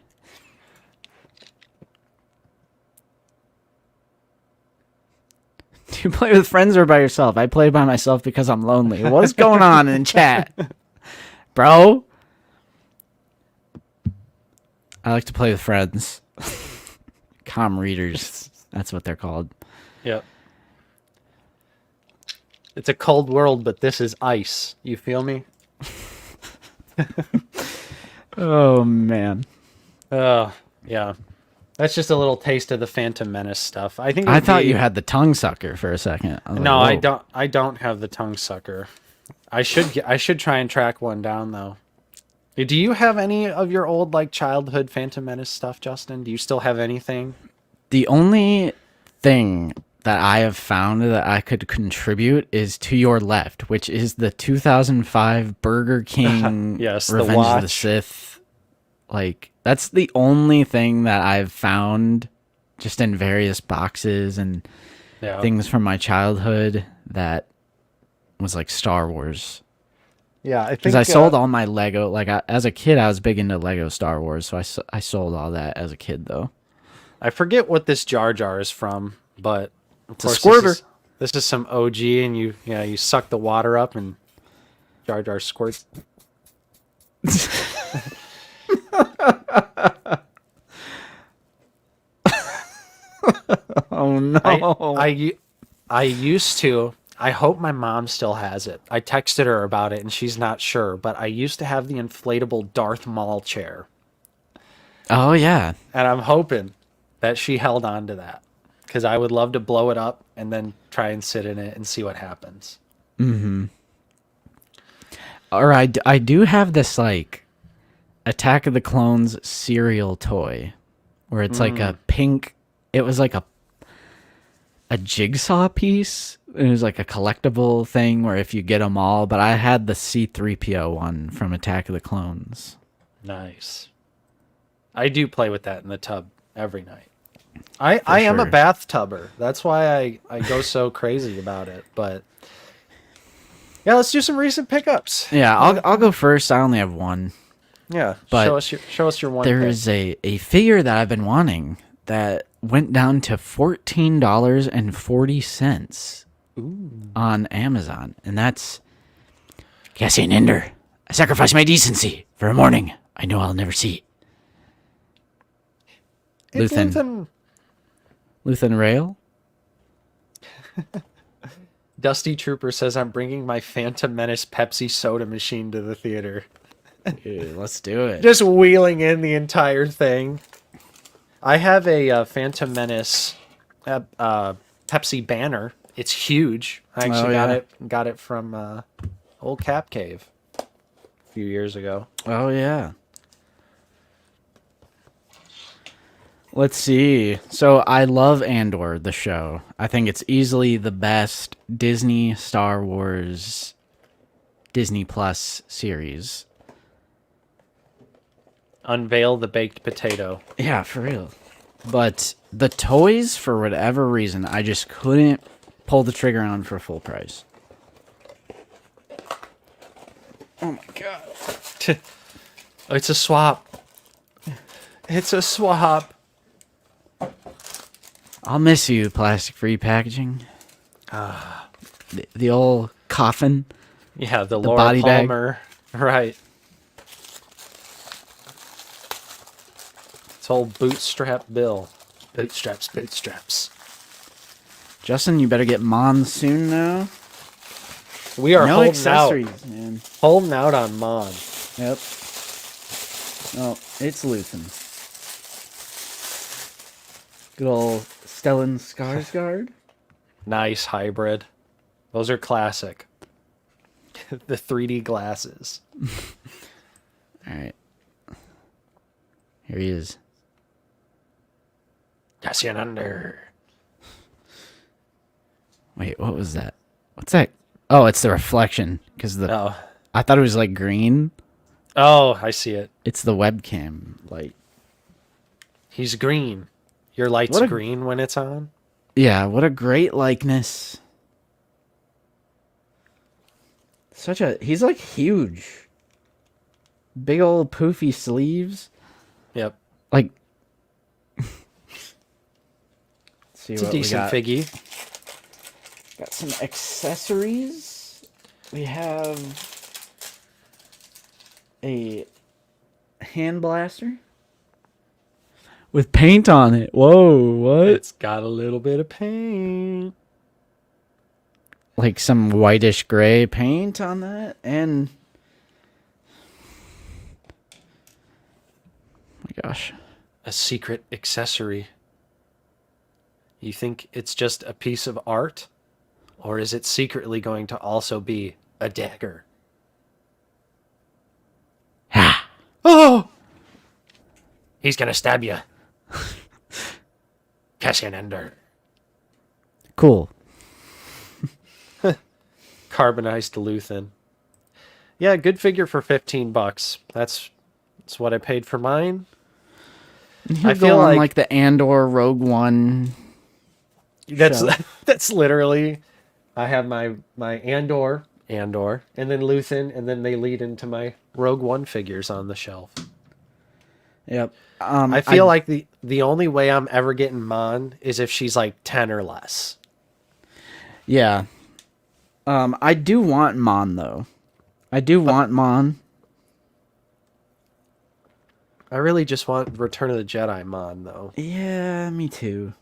Do you play with friends or by yourself? I play by myself because I'm lonely. What's going on in chat? Bro? I like to play with friends. Comm readers. That's what they're called. Yep. It's a cold world, but this is ice. You feel me? Oh, man. Oh, yeah. That's just a little taste of the Phantom Menace stuff. I think I thought you had the tongue sucker for a second. No, I don't. I don't have the tongue sucker. I should try and track one down though. Do you have any of your old like childhood Phantom Menace stuff, Justin? Do you still have anything? The only thing that I have found that I could contribute is to your left, which is the 2005 Burger King yes, Revenge of the Sith. Like, that's the only thing that I've found just in various boxes and Yeah. things from my childhood that was like Star Wars. Yeah, I think Because I sold all my Lego. Like as a kid, I was big into Lego Star Wars, so I sold all that as a kid though. I forget what this Jar Jar is from, but of It's a course squirter. This is some OG, and you suck the water up, and Jar Jar squirts. Oh no! I used to. I hope my mom still has it. I texted her about it, and she's not sure. But I used to have the inflatable Darth Maul chair, Oh yeah. and I'm hoping that she held on to that because I would love to blow it up and then try and sit in it and see what happens. Or I do have this like Attack of the Clones cereal toy where it's like a pink. It was like a jigsaw piece. It was like a collectible thing where if you get them all. But I had the C-3PO one from Attack of the Clones. Nice. I do play with that in the tub every night. I am a sure. bathtubber. That's why I go so crazy about it. But yeah, let's do some recent pickups. Yeah, I'll go first. I only have one. Yeah, But show us your one. There pick. is a figure that I've been wanting that went down to $14.40 on Amazon, and that's Cassian Ender. I sacrifice my decency for a morning I know I'll never see. It's Luthen Rail. Dusty Trooper says I'm bringing my Phantom Menace Pepsi soda machine to the theater. Dude, let's do it. Just wheeling in the entire thing. I have a Phantom Menace Pepsi banner. It's huge. I actually got it from old Cap Cave a few years ago. Oh yeah. Let's see. So I love Andor, the show. I think it's easily the best Disney Star Wars Disney Plus series. Unveil the baked potato. Yeah, for real. But the toys, for whatever reason, I just couldn't pull the trigger on for full price. Oh my god. It's a swap. It's a swap. I'll miss you, plastic-free packaging. The old coffin. Yeah, the The Laura body bag. Palmer. Right. It's old bootstrap Bill. Bootstraps. Justin, you better get Monsoon now. We are No holding accessories, man. out. Holding out on Mon. Yep. Oh, it's Luthen. Good old Stellan Skarsgård. Nice hybrid. Those are classic. The 3D glasses. All right. Here he is. Cassian Under. Wait, what was that? What's that? Oh, it's the reflection. Because Oh. I thought it was like green. Oh, I see it. It's the webcam light. He's green. Your light's What a- green when it's on. Yeah, what a great likeness. He's like huge. Big old poofy sleeves. Yep. Like, let's see It's a what we decent got. figgy. Got some accessories. We have a hand blaster with paint on it. Whoa, what? It's got a little bit of paint. Like some whitish gray paint on that, and my gosh, A secret accessory. You think it's just a piece of art? Or is it secretly going to also be a dagger? ha! Oh! He's gonna stab you. Cassian Ender. Cool. Carbonized Luthen. Yeah, good figure for $15. That's what I paid for mine. He'll I go feel on like the Andor Rogue One. That's shelf. that's literally. I have my Andor, and then Luthen, and then they lead into my Rogue One figures on the shelf. Yep. I feel like the only way I'm ever getting Mon is if she's like 10 or less. Yeah. I do want Mon though. I do want Mon. I really just want Return of the Jedi Mon though. Yeah, me too.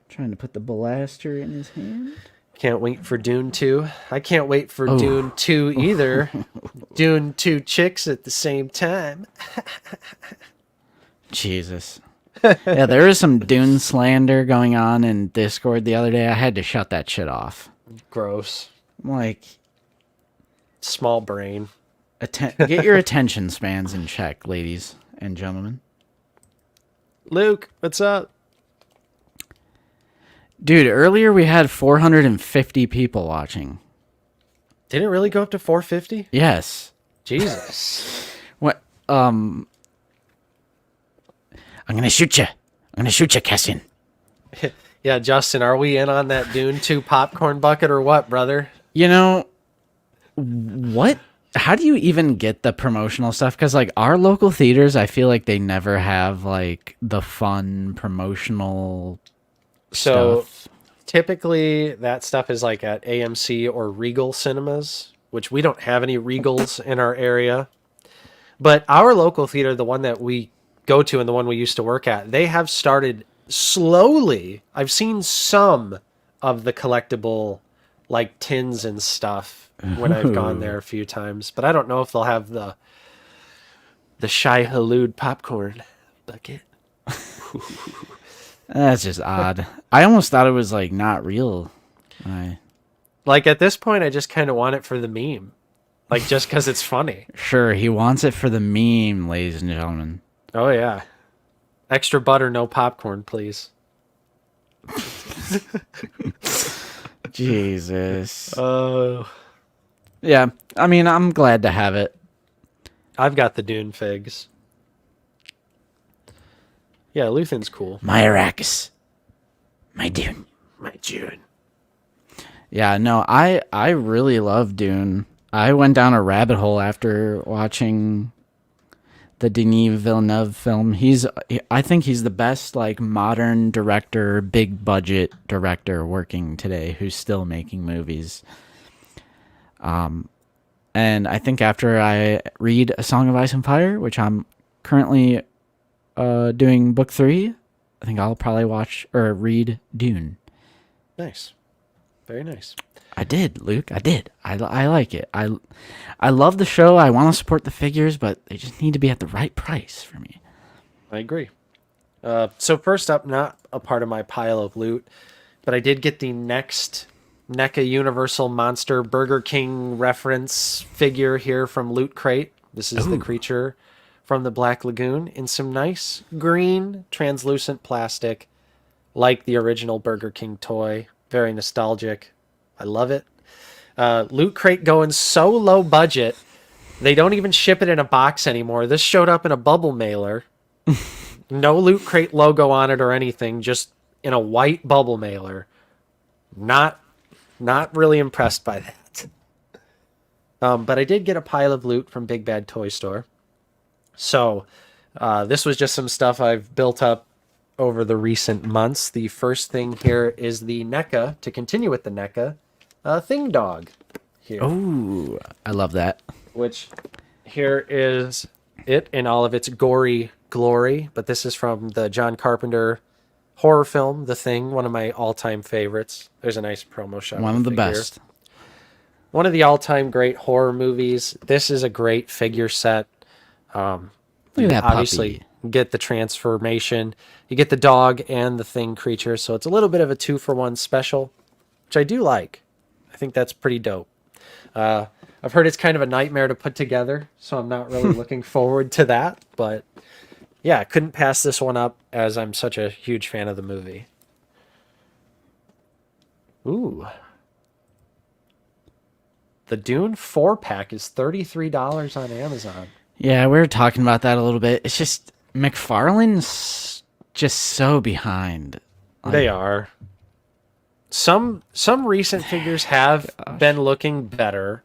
Trying to put the blaster in his hand. Can't wait for Dune 2. I can't wait for Dune 2 either. Dune 2 chicks at the same time. Jesus. Yeah, there was some Dune slander going on in Discord the other day. I had to shut that shit off. Gross. I'm like, Small brain. get your attention spans in check, ladies and gentlemen. Luke, what's up? Dude, earlier we had 450 people watching. Did it really go up to 450? Yes. Jesus. What? I'm gonna shoot you. Cassian. Yeah, Justin, are we in on that Dune 2 popcorn bucket or what, brother? You know, what? How do you even get the promotional stuff? Because, like, our local theaters, I feel like they never have, like, the fun promotional So stuff. typically that stuff is like at AMC or Regal cinemas, which we don't have any Regals in our area. But our local theater, the one that we go to and the one we used to work at, they have started slowly. I've seen some of the collectible like tins and stuff when I've gone there a few times, but I don't know if they'll have the Shai Halud popcorn bucket. That's just odd. I almost thought it was, like, not real. Like at this point, I just kind of want it for the meme, like just because it's funny. Sure, he wants it for the meme, ladies and gentlemen. Oh yeah, extra butter, no popcorn, please. Jesus. Oh, Yeah, I mean, I'm glad to have it. I've got the Dune figs. Yeah, Luthen's cool. My Arrakis. My Dune. My Dune. Yeah, no, I really love Dune. I went down a rabbit hole after watching the Denis Villeneuve film. I think he's the best, like, modern director, big budget director working today who's still making movies. And I think after I read A Song of Ice and Fire, which I'm currently doing book 3, I think I'll probably watch or read Dune. Nice. Very nice. I did, Luke. I did. I like it. I love the show. I want to support the figures, but they just need to be at the right price for me. I agree. So first up, not a part of my pile of loot, but I did get the next NECA Universal Monster Burger King reference figure here from Loot Crate. This is the creature from the Black Lagoon in some nice green translucent plastic, like the original Burger King toy. Very nostalgic. I love it. Loot Crate going so low budget, they don't even ship it in a box anymore. This showed up in a bubble mailer. No Loot Crate logo on it or anything, just in a white bubble mailer. Not really impressed by that. But I did get a pile of loot from Big Bad Toy Store. So this was just some stuff I've built up over the recent months. The first thing here is the NECA, to continue with the NECA, Thing Dog here. Oh, I love that. Which here is it in all of its gory glory. But this is from the John Carpenter horror film, The Thing, one of my all-time favorites. There's a nice promo shot. One of the best. One of the all-time great horror movies. This is a great figure set. Look at that Obviously, puppy. get the transformation. You get the dog and the Thing creature, so it's a little bit of a 2-for-1 special, which I do like. I think that's pretty dope. I've heard it's kind of a nightmare to put together, so I'm not really looking forward to that. But yeah, couldn't pass this one up as I'm such a huge fan of the movie. Ooh. The Dune 4-pack is $33 on Amazon. Yeah, we were talking about that a little bit. It's just McFarlane's just so behind. They are. Some recent figures have been looking better.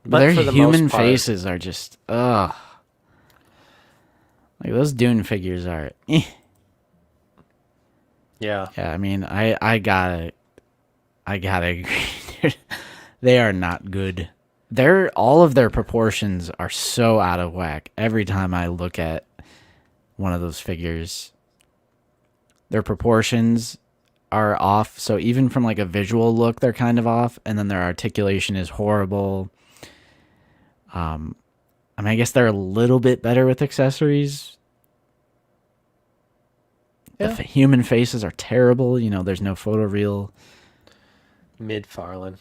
But Their for the human most part, faces are just ugh. Like those Dune figures are. yeah. Yeah, I mean, I gotta agree. Dude. They are not good. All of their proportions are so out of whack. Every time I look at one of those figures, their proportions are off. So even from like a visual look, they're kind of off, and then their articulation is horrible. I mean, I guess they're a little bit better with accessories. Yeah. The human faces are terrible. You know, there's no photoreal. McFarlane.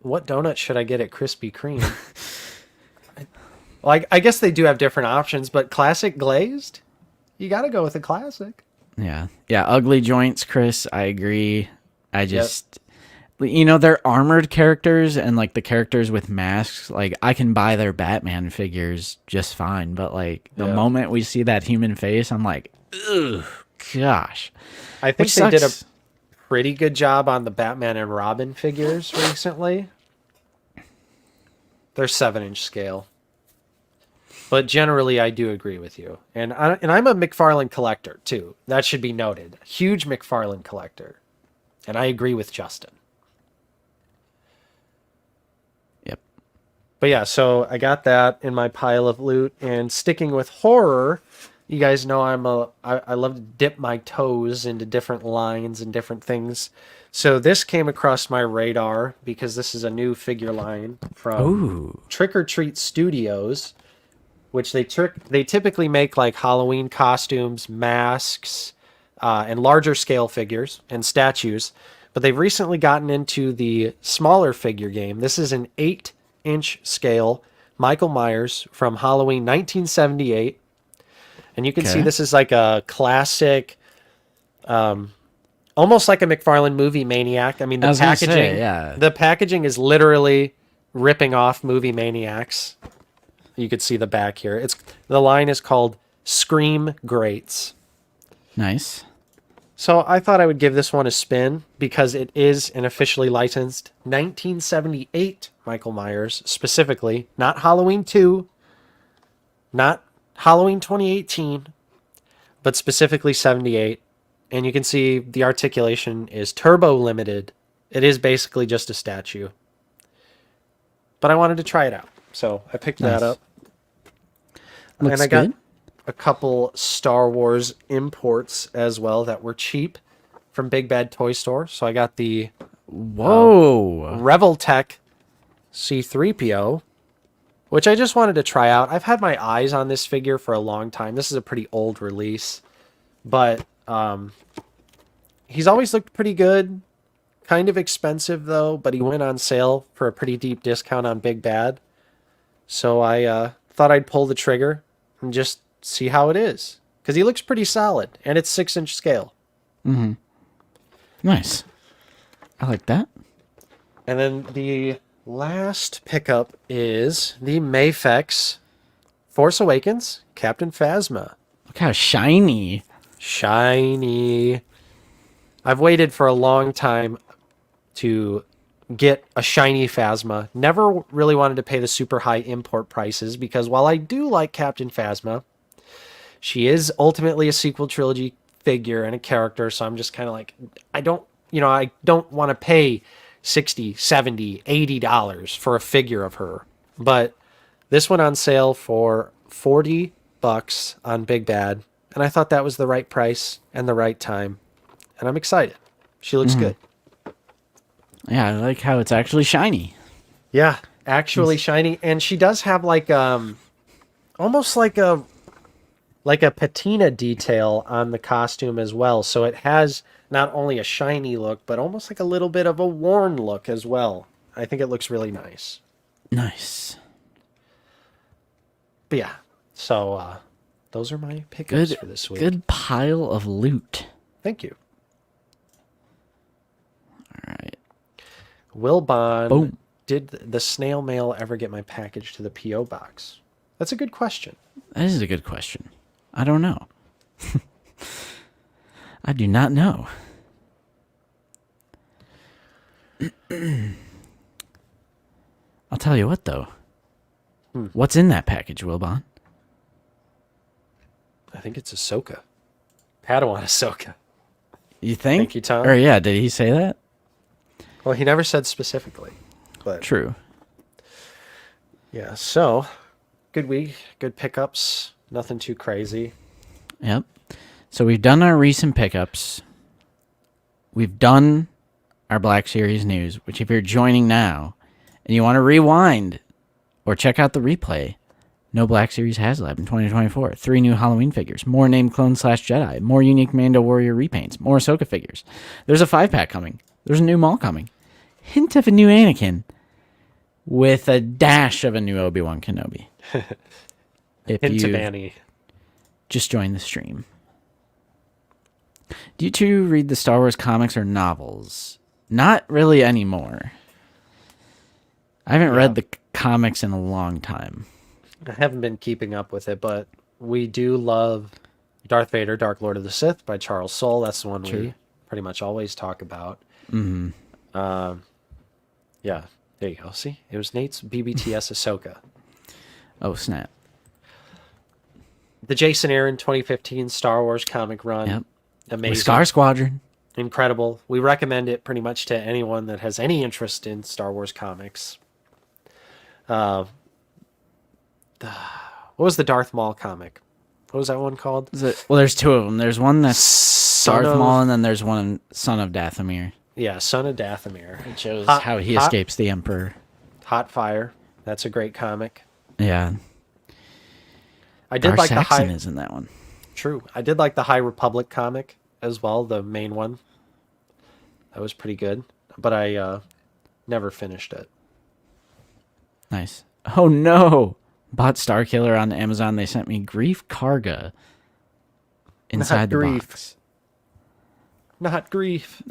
What donut should I get at Krispy Kreme? Well, I guess they do have different options, but classic glazed? You got to go with a classic. Yeah. Yeah, ugly joints, Chris. I agree. I just you know, they're armored characters and like the characters with masks, like I can buy their Batman figures just fine, but like the moment we see that human face, I'm like, ugh, gosh. I think they did a pretty good job on the Batman and Robin figures recently. They're 7-inch scale. But generally, I do agree with you. And I'm a McFarlane collector, too. That should be noted. Huge McFarlane collector. And I agree with Justin. Yep. But yeah, so I got that in my pile of loot. And sticking with horror, you guys know I love to dip my toes into different lines and different things. So this came across my radar because this is a new figure line from Trick or Treat Studios, which they typically make like Halloween costumes, masks, and larger scale figures and statues. But they've recently gotten into the smaller figure game. This is an 8-inch scale Michael Myers from Halloween 1978. And you can see this is like a classic, almost like a McFarlane movie Maniac. I mean, the packaging, the packaging is literally ripping off movie Maniacs. You could see the back here. The line is called Scream Greats. Nice. So I thought I would give this one a spin because it is an officially licensed 1978 Michael Myers, specifically, not Halloween 2, not Halloween 2018, but specifically 78. And you can see the articulation is turbo limited. It is basically just a statue. But I wanted to try it out. So I picked that up. Looks and I got good. a couple Star Wars imports as well that were cheap from Big Bad Toy Store. So I got the Reveltech C-3PO, which I just wanted to try out. I've had my eyes on this figure for a long time. This is a pretty old release, but he's always looked pretty good. Kind of expensive though, but he went on sale for a pretty deep discount on Big Bad. So I thought I'd pull the trigger and just see how it is, because he looks pretty solid, and it's 6-inch scale. Mm-hmm. Nice. I like that. And then the last pickup is the Mafex Force Awakens Captain Phasma. Look how shiny. Shiny. I've waited for a long time to get a shiny Phasma. Never really wanted to pay the super high import prices, because while I do like Captain Phasma, she is ultimately a sequel trilogy figure and a character, so I'm just kind of like, I don't want to pay $60, $70, $80 for a figure of her. But this went on sale for $40 on Big Bad, and I thought that was the right price and the right time, and I'm excited. She looks good. Yeah, I like how it's actually shiny. Yeah, actually shiny, and she does have like almost like a patina detail on the costume as well. So it has not only a shiny look, but almost like a little bit of a worn look as well. I think it looks really nice. Nice. But yeah, so those are my pickups for this week. Good pile of loot. Thank you. All right. Will Bond, Boom. did the snail mail ever get my package to the P.O. box? That's a good question. That is a good question. I don't know. I do not know. I'll tell you what, though. What's in that package, Wilbon? I think it's Ahsoka. Padawan Ahsoka. You think? Thank you, Tom. Or yeah, did he say that? Well, he never said specifically, but True. yeah. So, good week, good pickups. Nothing too crazy. Yep. So we've done our recent pickups. We've done our Black Series news, which if you're joining now and you want to rewind or check out the replay, no Black Series Haslab in 2024. 3 new Halloween figures, more named clones / Jedi, more unique Mando Warrior repaints, more Ahsoka figures. There's a 5-pack coming. There's a new Maul coming. Hint of a new Anakin with a dash of a new Obi-Wan Kenobi. If Hint you of Annie. just join the stream. Do you two read the Star Wars comics or novels? Not really anymore. I haven't read the comics in a long time. I haven't been keeping up with it, but we do love Darth Vader, Dark Lord of the Sith by Charles Soule. That's the one we pretty much always talk about. Mm-hmm. Yeah, there you go. See, it was Nate's BBTS Ahsoka. Oh, snap. The Jason Aaron 2015 Star Wars comic run. Yep. Amazing. With Scar Squadron. Incredible. We recommend it pretty much to anyone that has any interest in Star Wars comics. What was the Darth Maul comic? What was that one called? Well, there's 2 of them. There's one that's Darth Maul, and then there's one Son of Dathomir. Yeah, Son of Dathomir. It shows how he escapes the Emperor. Hot Fire. That's a great comic. Yeah. I did like Saxon is in that one. True. I did like the High Republic comic as well, the main one. That was pretty good, but I never finished it. Nice. Oh no! Bought Starkiller on Amazon. They sent me Grief Karga inside the box. Not Grief.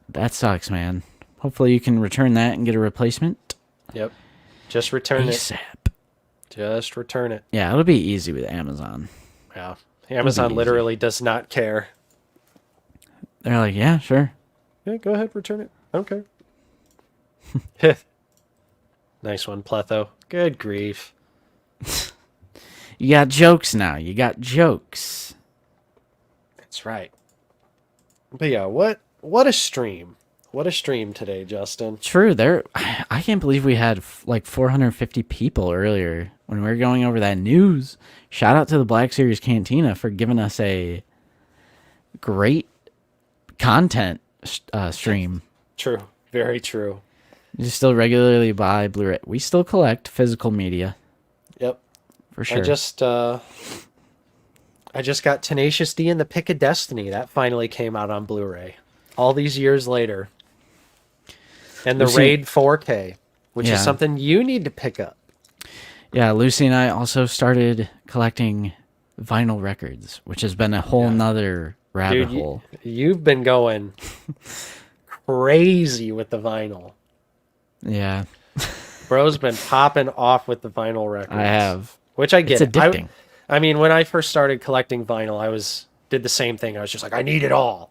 That sucks, man. Hopefully you can return that and get a replacement. Yep. Just return ASAP. it. Just return it. Yeah, it'll be easy with Amazon. Yeah. Amazon literally does not care. They're like, yeah, sure. Yeah, go ahead, return it. Okay. Nice one, Pletho. Good grief. You got jokes now. You got jokes. That's right. But yeah, what a stream. What a stream today, Justin. True. I can't believe we had like 450 people earlier when we were going over that news. Shout out to the Black Series Cantina for giving us a great content stream. True. Very true. You still regularly buy Blu-ray. We still collect physical media. Yep. For sure. I just got Tenacious D and the Pick of Destiny. That finally came out on Blu-ray. All these years later. And the Raid 4K, which is something you need to pick up. Yeah, Lucy and I also started collecting vinyl records, which has been a whole nother rabbit hole. You've been going crazy with the vinyl. Yeah. Bro's been popping off with the vinyl records. I have. Which I get. It's addicting. I mean, when I first started collecting vinyl, did the same thing. I was just like, I need it all.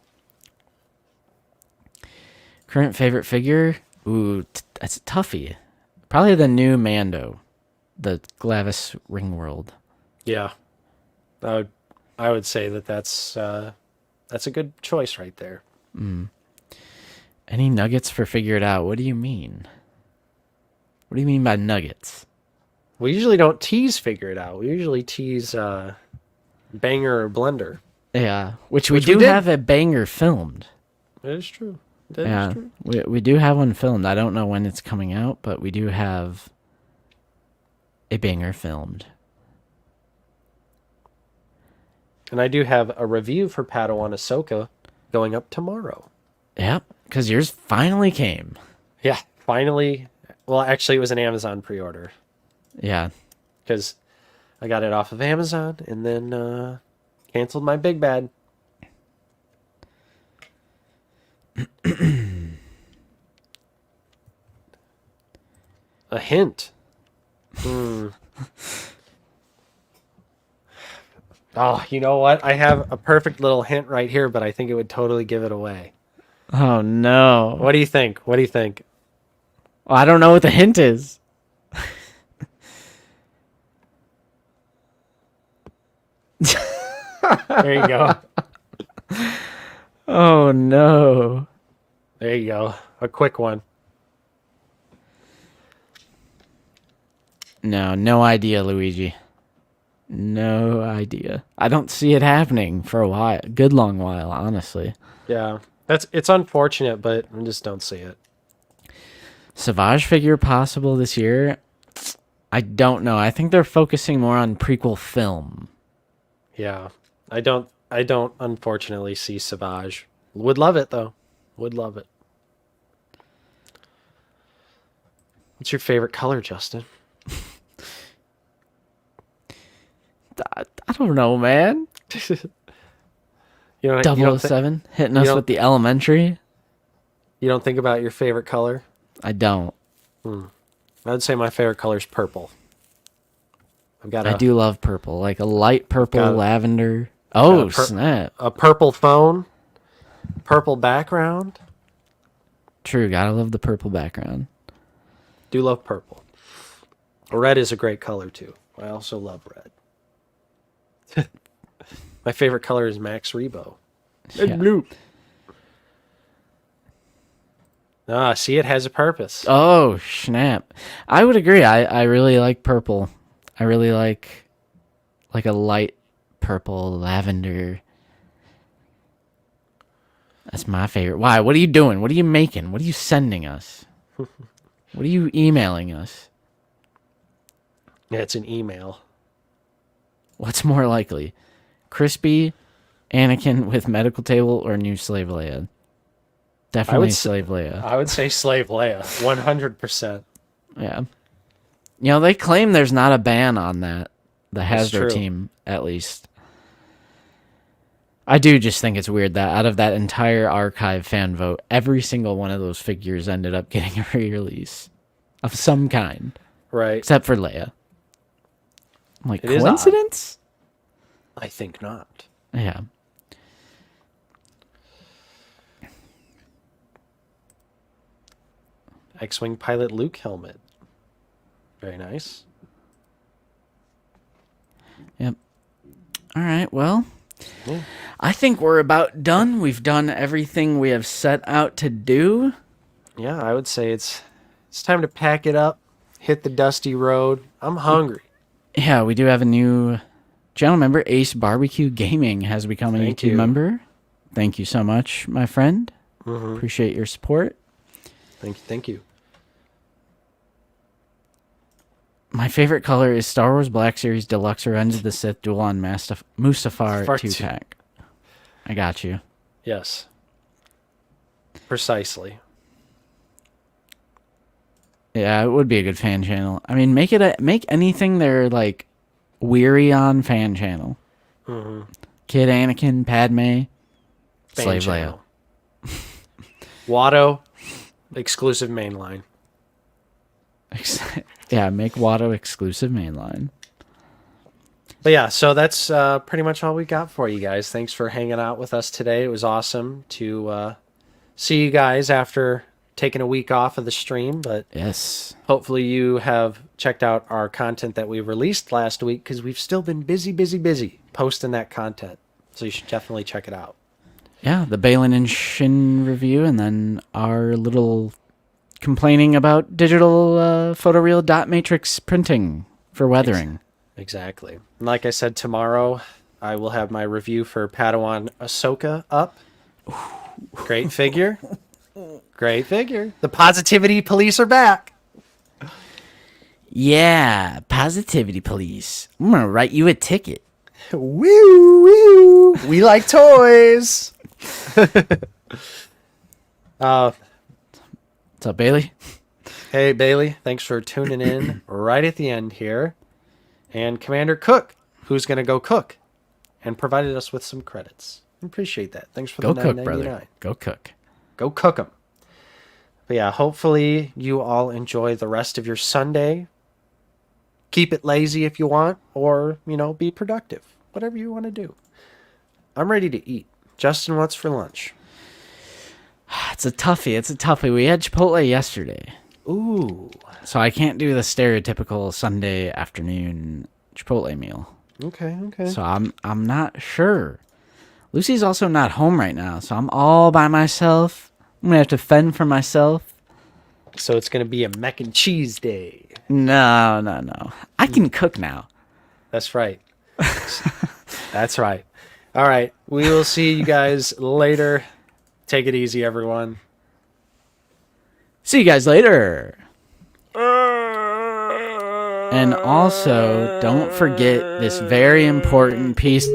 Current favorite figure? Ooh, that's a toughie. Probably the new Mando, the Glavis Ringworld. Yeah, I would say that's a good choice right there. Any nuggets for Figure It Out? What do you mean? What do you mean by nuggets? We usually don't tease Figure It Out. We usually tease Banger or Blender. Yeah, which we do have a banger filmed. That is true. We do have one filmed. I don't know when it's coming out, but we do have a banger filmed. And I do have a review for Padawan Ahsoka going up tomorrow. Yep, because yours finally came. Yeah, finally. Well, actually, it was an Amazon pre-order. Yeah. Because I got it off of Amazon and then canceled my big bad. A hint. Oh, you know what? I have a perfect little hint right here, but I think it would totally give it away. Oh no. What do you think? What do you think? Well, I don't know what the hint is. There you go. Oh no. There you go. A quick one. No, no idea, Luigi. No idea. I don't see it happening for a while. Good long while, honestly. Yeah. It's unfortunate, but I just don't see it. Savage figure possible this year? I don't know. I think they're focusing more on prequel film. Yeah. I don't unfortunately see Savage. Would love it though. Would love it. What's your favorite color, Justin? I don't know, man. You don't, you don't, 007 hitting us don't- with the elementary? you don't think about your favorite color? I don't. I'd say my favorite color is purple. I do love purple, like a light purple, got a- lavender. Oh, got a snap. a purple phone, purple background. True, gotta love the purple background. Do love purple. Red is a great color too. I also love red. My favorite color is Max Rebo. Yeah. Blue. Ah, see, it has a purpose. Oh, snap. I would agree. I really like purple. I really like a light purple, lavender. That's my favorite. Why? What are you doing? What are you making? What are you sending us? What are you emailing us? Yeah, it's an email. What's more likely? Crispy, Anakin with medical table, or new Slave Leia? Definitely Slave Leia. I would say Slave Leia, 100%. Yeah. You know, they claim there's not a ban on that. The That's Hasbro true. team, at least. I do just think it's weird that out of that entire archive fan vote, every single one of those figures ended up getting a re-release of some kind, Right. except for Leia. I'm like, It is coincidence? I think not. Yeah. X-Wing pilot Luke helmet. Very nice. Yep. All right, well, Yeah. I think we're about done. We've done everything we have set out to do. Yeah, I would say it's time to pack it up, hit the dusty road. I'm hungry. Yeah, we do have a new channel member. Ace Barbecue Gaming has become a Thank YouTube you. member. Thank you so much, my friend. Mm-hmm. Appreciate your support. Thank you. My favorite color is Star Wars Black Series Deluxe Revenge of the Sith Duel on Mustafar Mustafar 2-pack. I got you. Yes. Precisely. Yeah, it would be a good fan channel. I mean, make anything they're like weary on fan channel. Mm-hmm. Kid Anakin, Padme, Fan Slave Leia. channel. Watto, exclusive mainline. Yeah, make Watto exclusive mainline. But yeah, so that's pretty much all we got for you guys. Thanks for hanging out with us today. It was awesome to see you guys after taking a week off of the stream. But Yes. hopefully you have checked out our content that we released last week, because we've still been busy posting that content. So you should definitely check it out. Yeah, the Balin and Shin review, and then our little complaining about digital photoreal dot matrix printing for weathering. Exactly. And like I said, tomorrow I will have my review for Padawan Ahsoka up. Great figure. Great figure. The Positivity Police are back. Yeah, positivity police. I'm gonna write you a ticket. Woo, woo. We like toys. What's up, Bailey? Hey, Bailey. Thanks for tuning in right at the end here. And Commander Cook, who's going to go cook and provided us with some credits. Appreciate that. Thanks for Go the cook, $9.99. brother. Go cook. Go cook them. But yeah, hopefully you all enjoy the rest of your Sunday. Keep it lazy if you want, or, be productive. whatever you want to do. I'm ready to eat. Justin, what's for lunch? It's a toughie. We had Chipotle yesterday. Ooh. So I can't do the stereotypical Sunday afternoon Chipotle meal. Okay. So I'm not sure. Lucy's also not home right now, so I'm all by myself. I'm gonna have to fend for myself. So it's gonna be a mac and cheese day. No. I can cook now. That's right. That's right. All right. We will see you guys later. Take it easy, everyone. See you guys later. And also, don't forget this very important piece.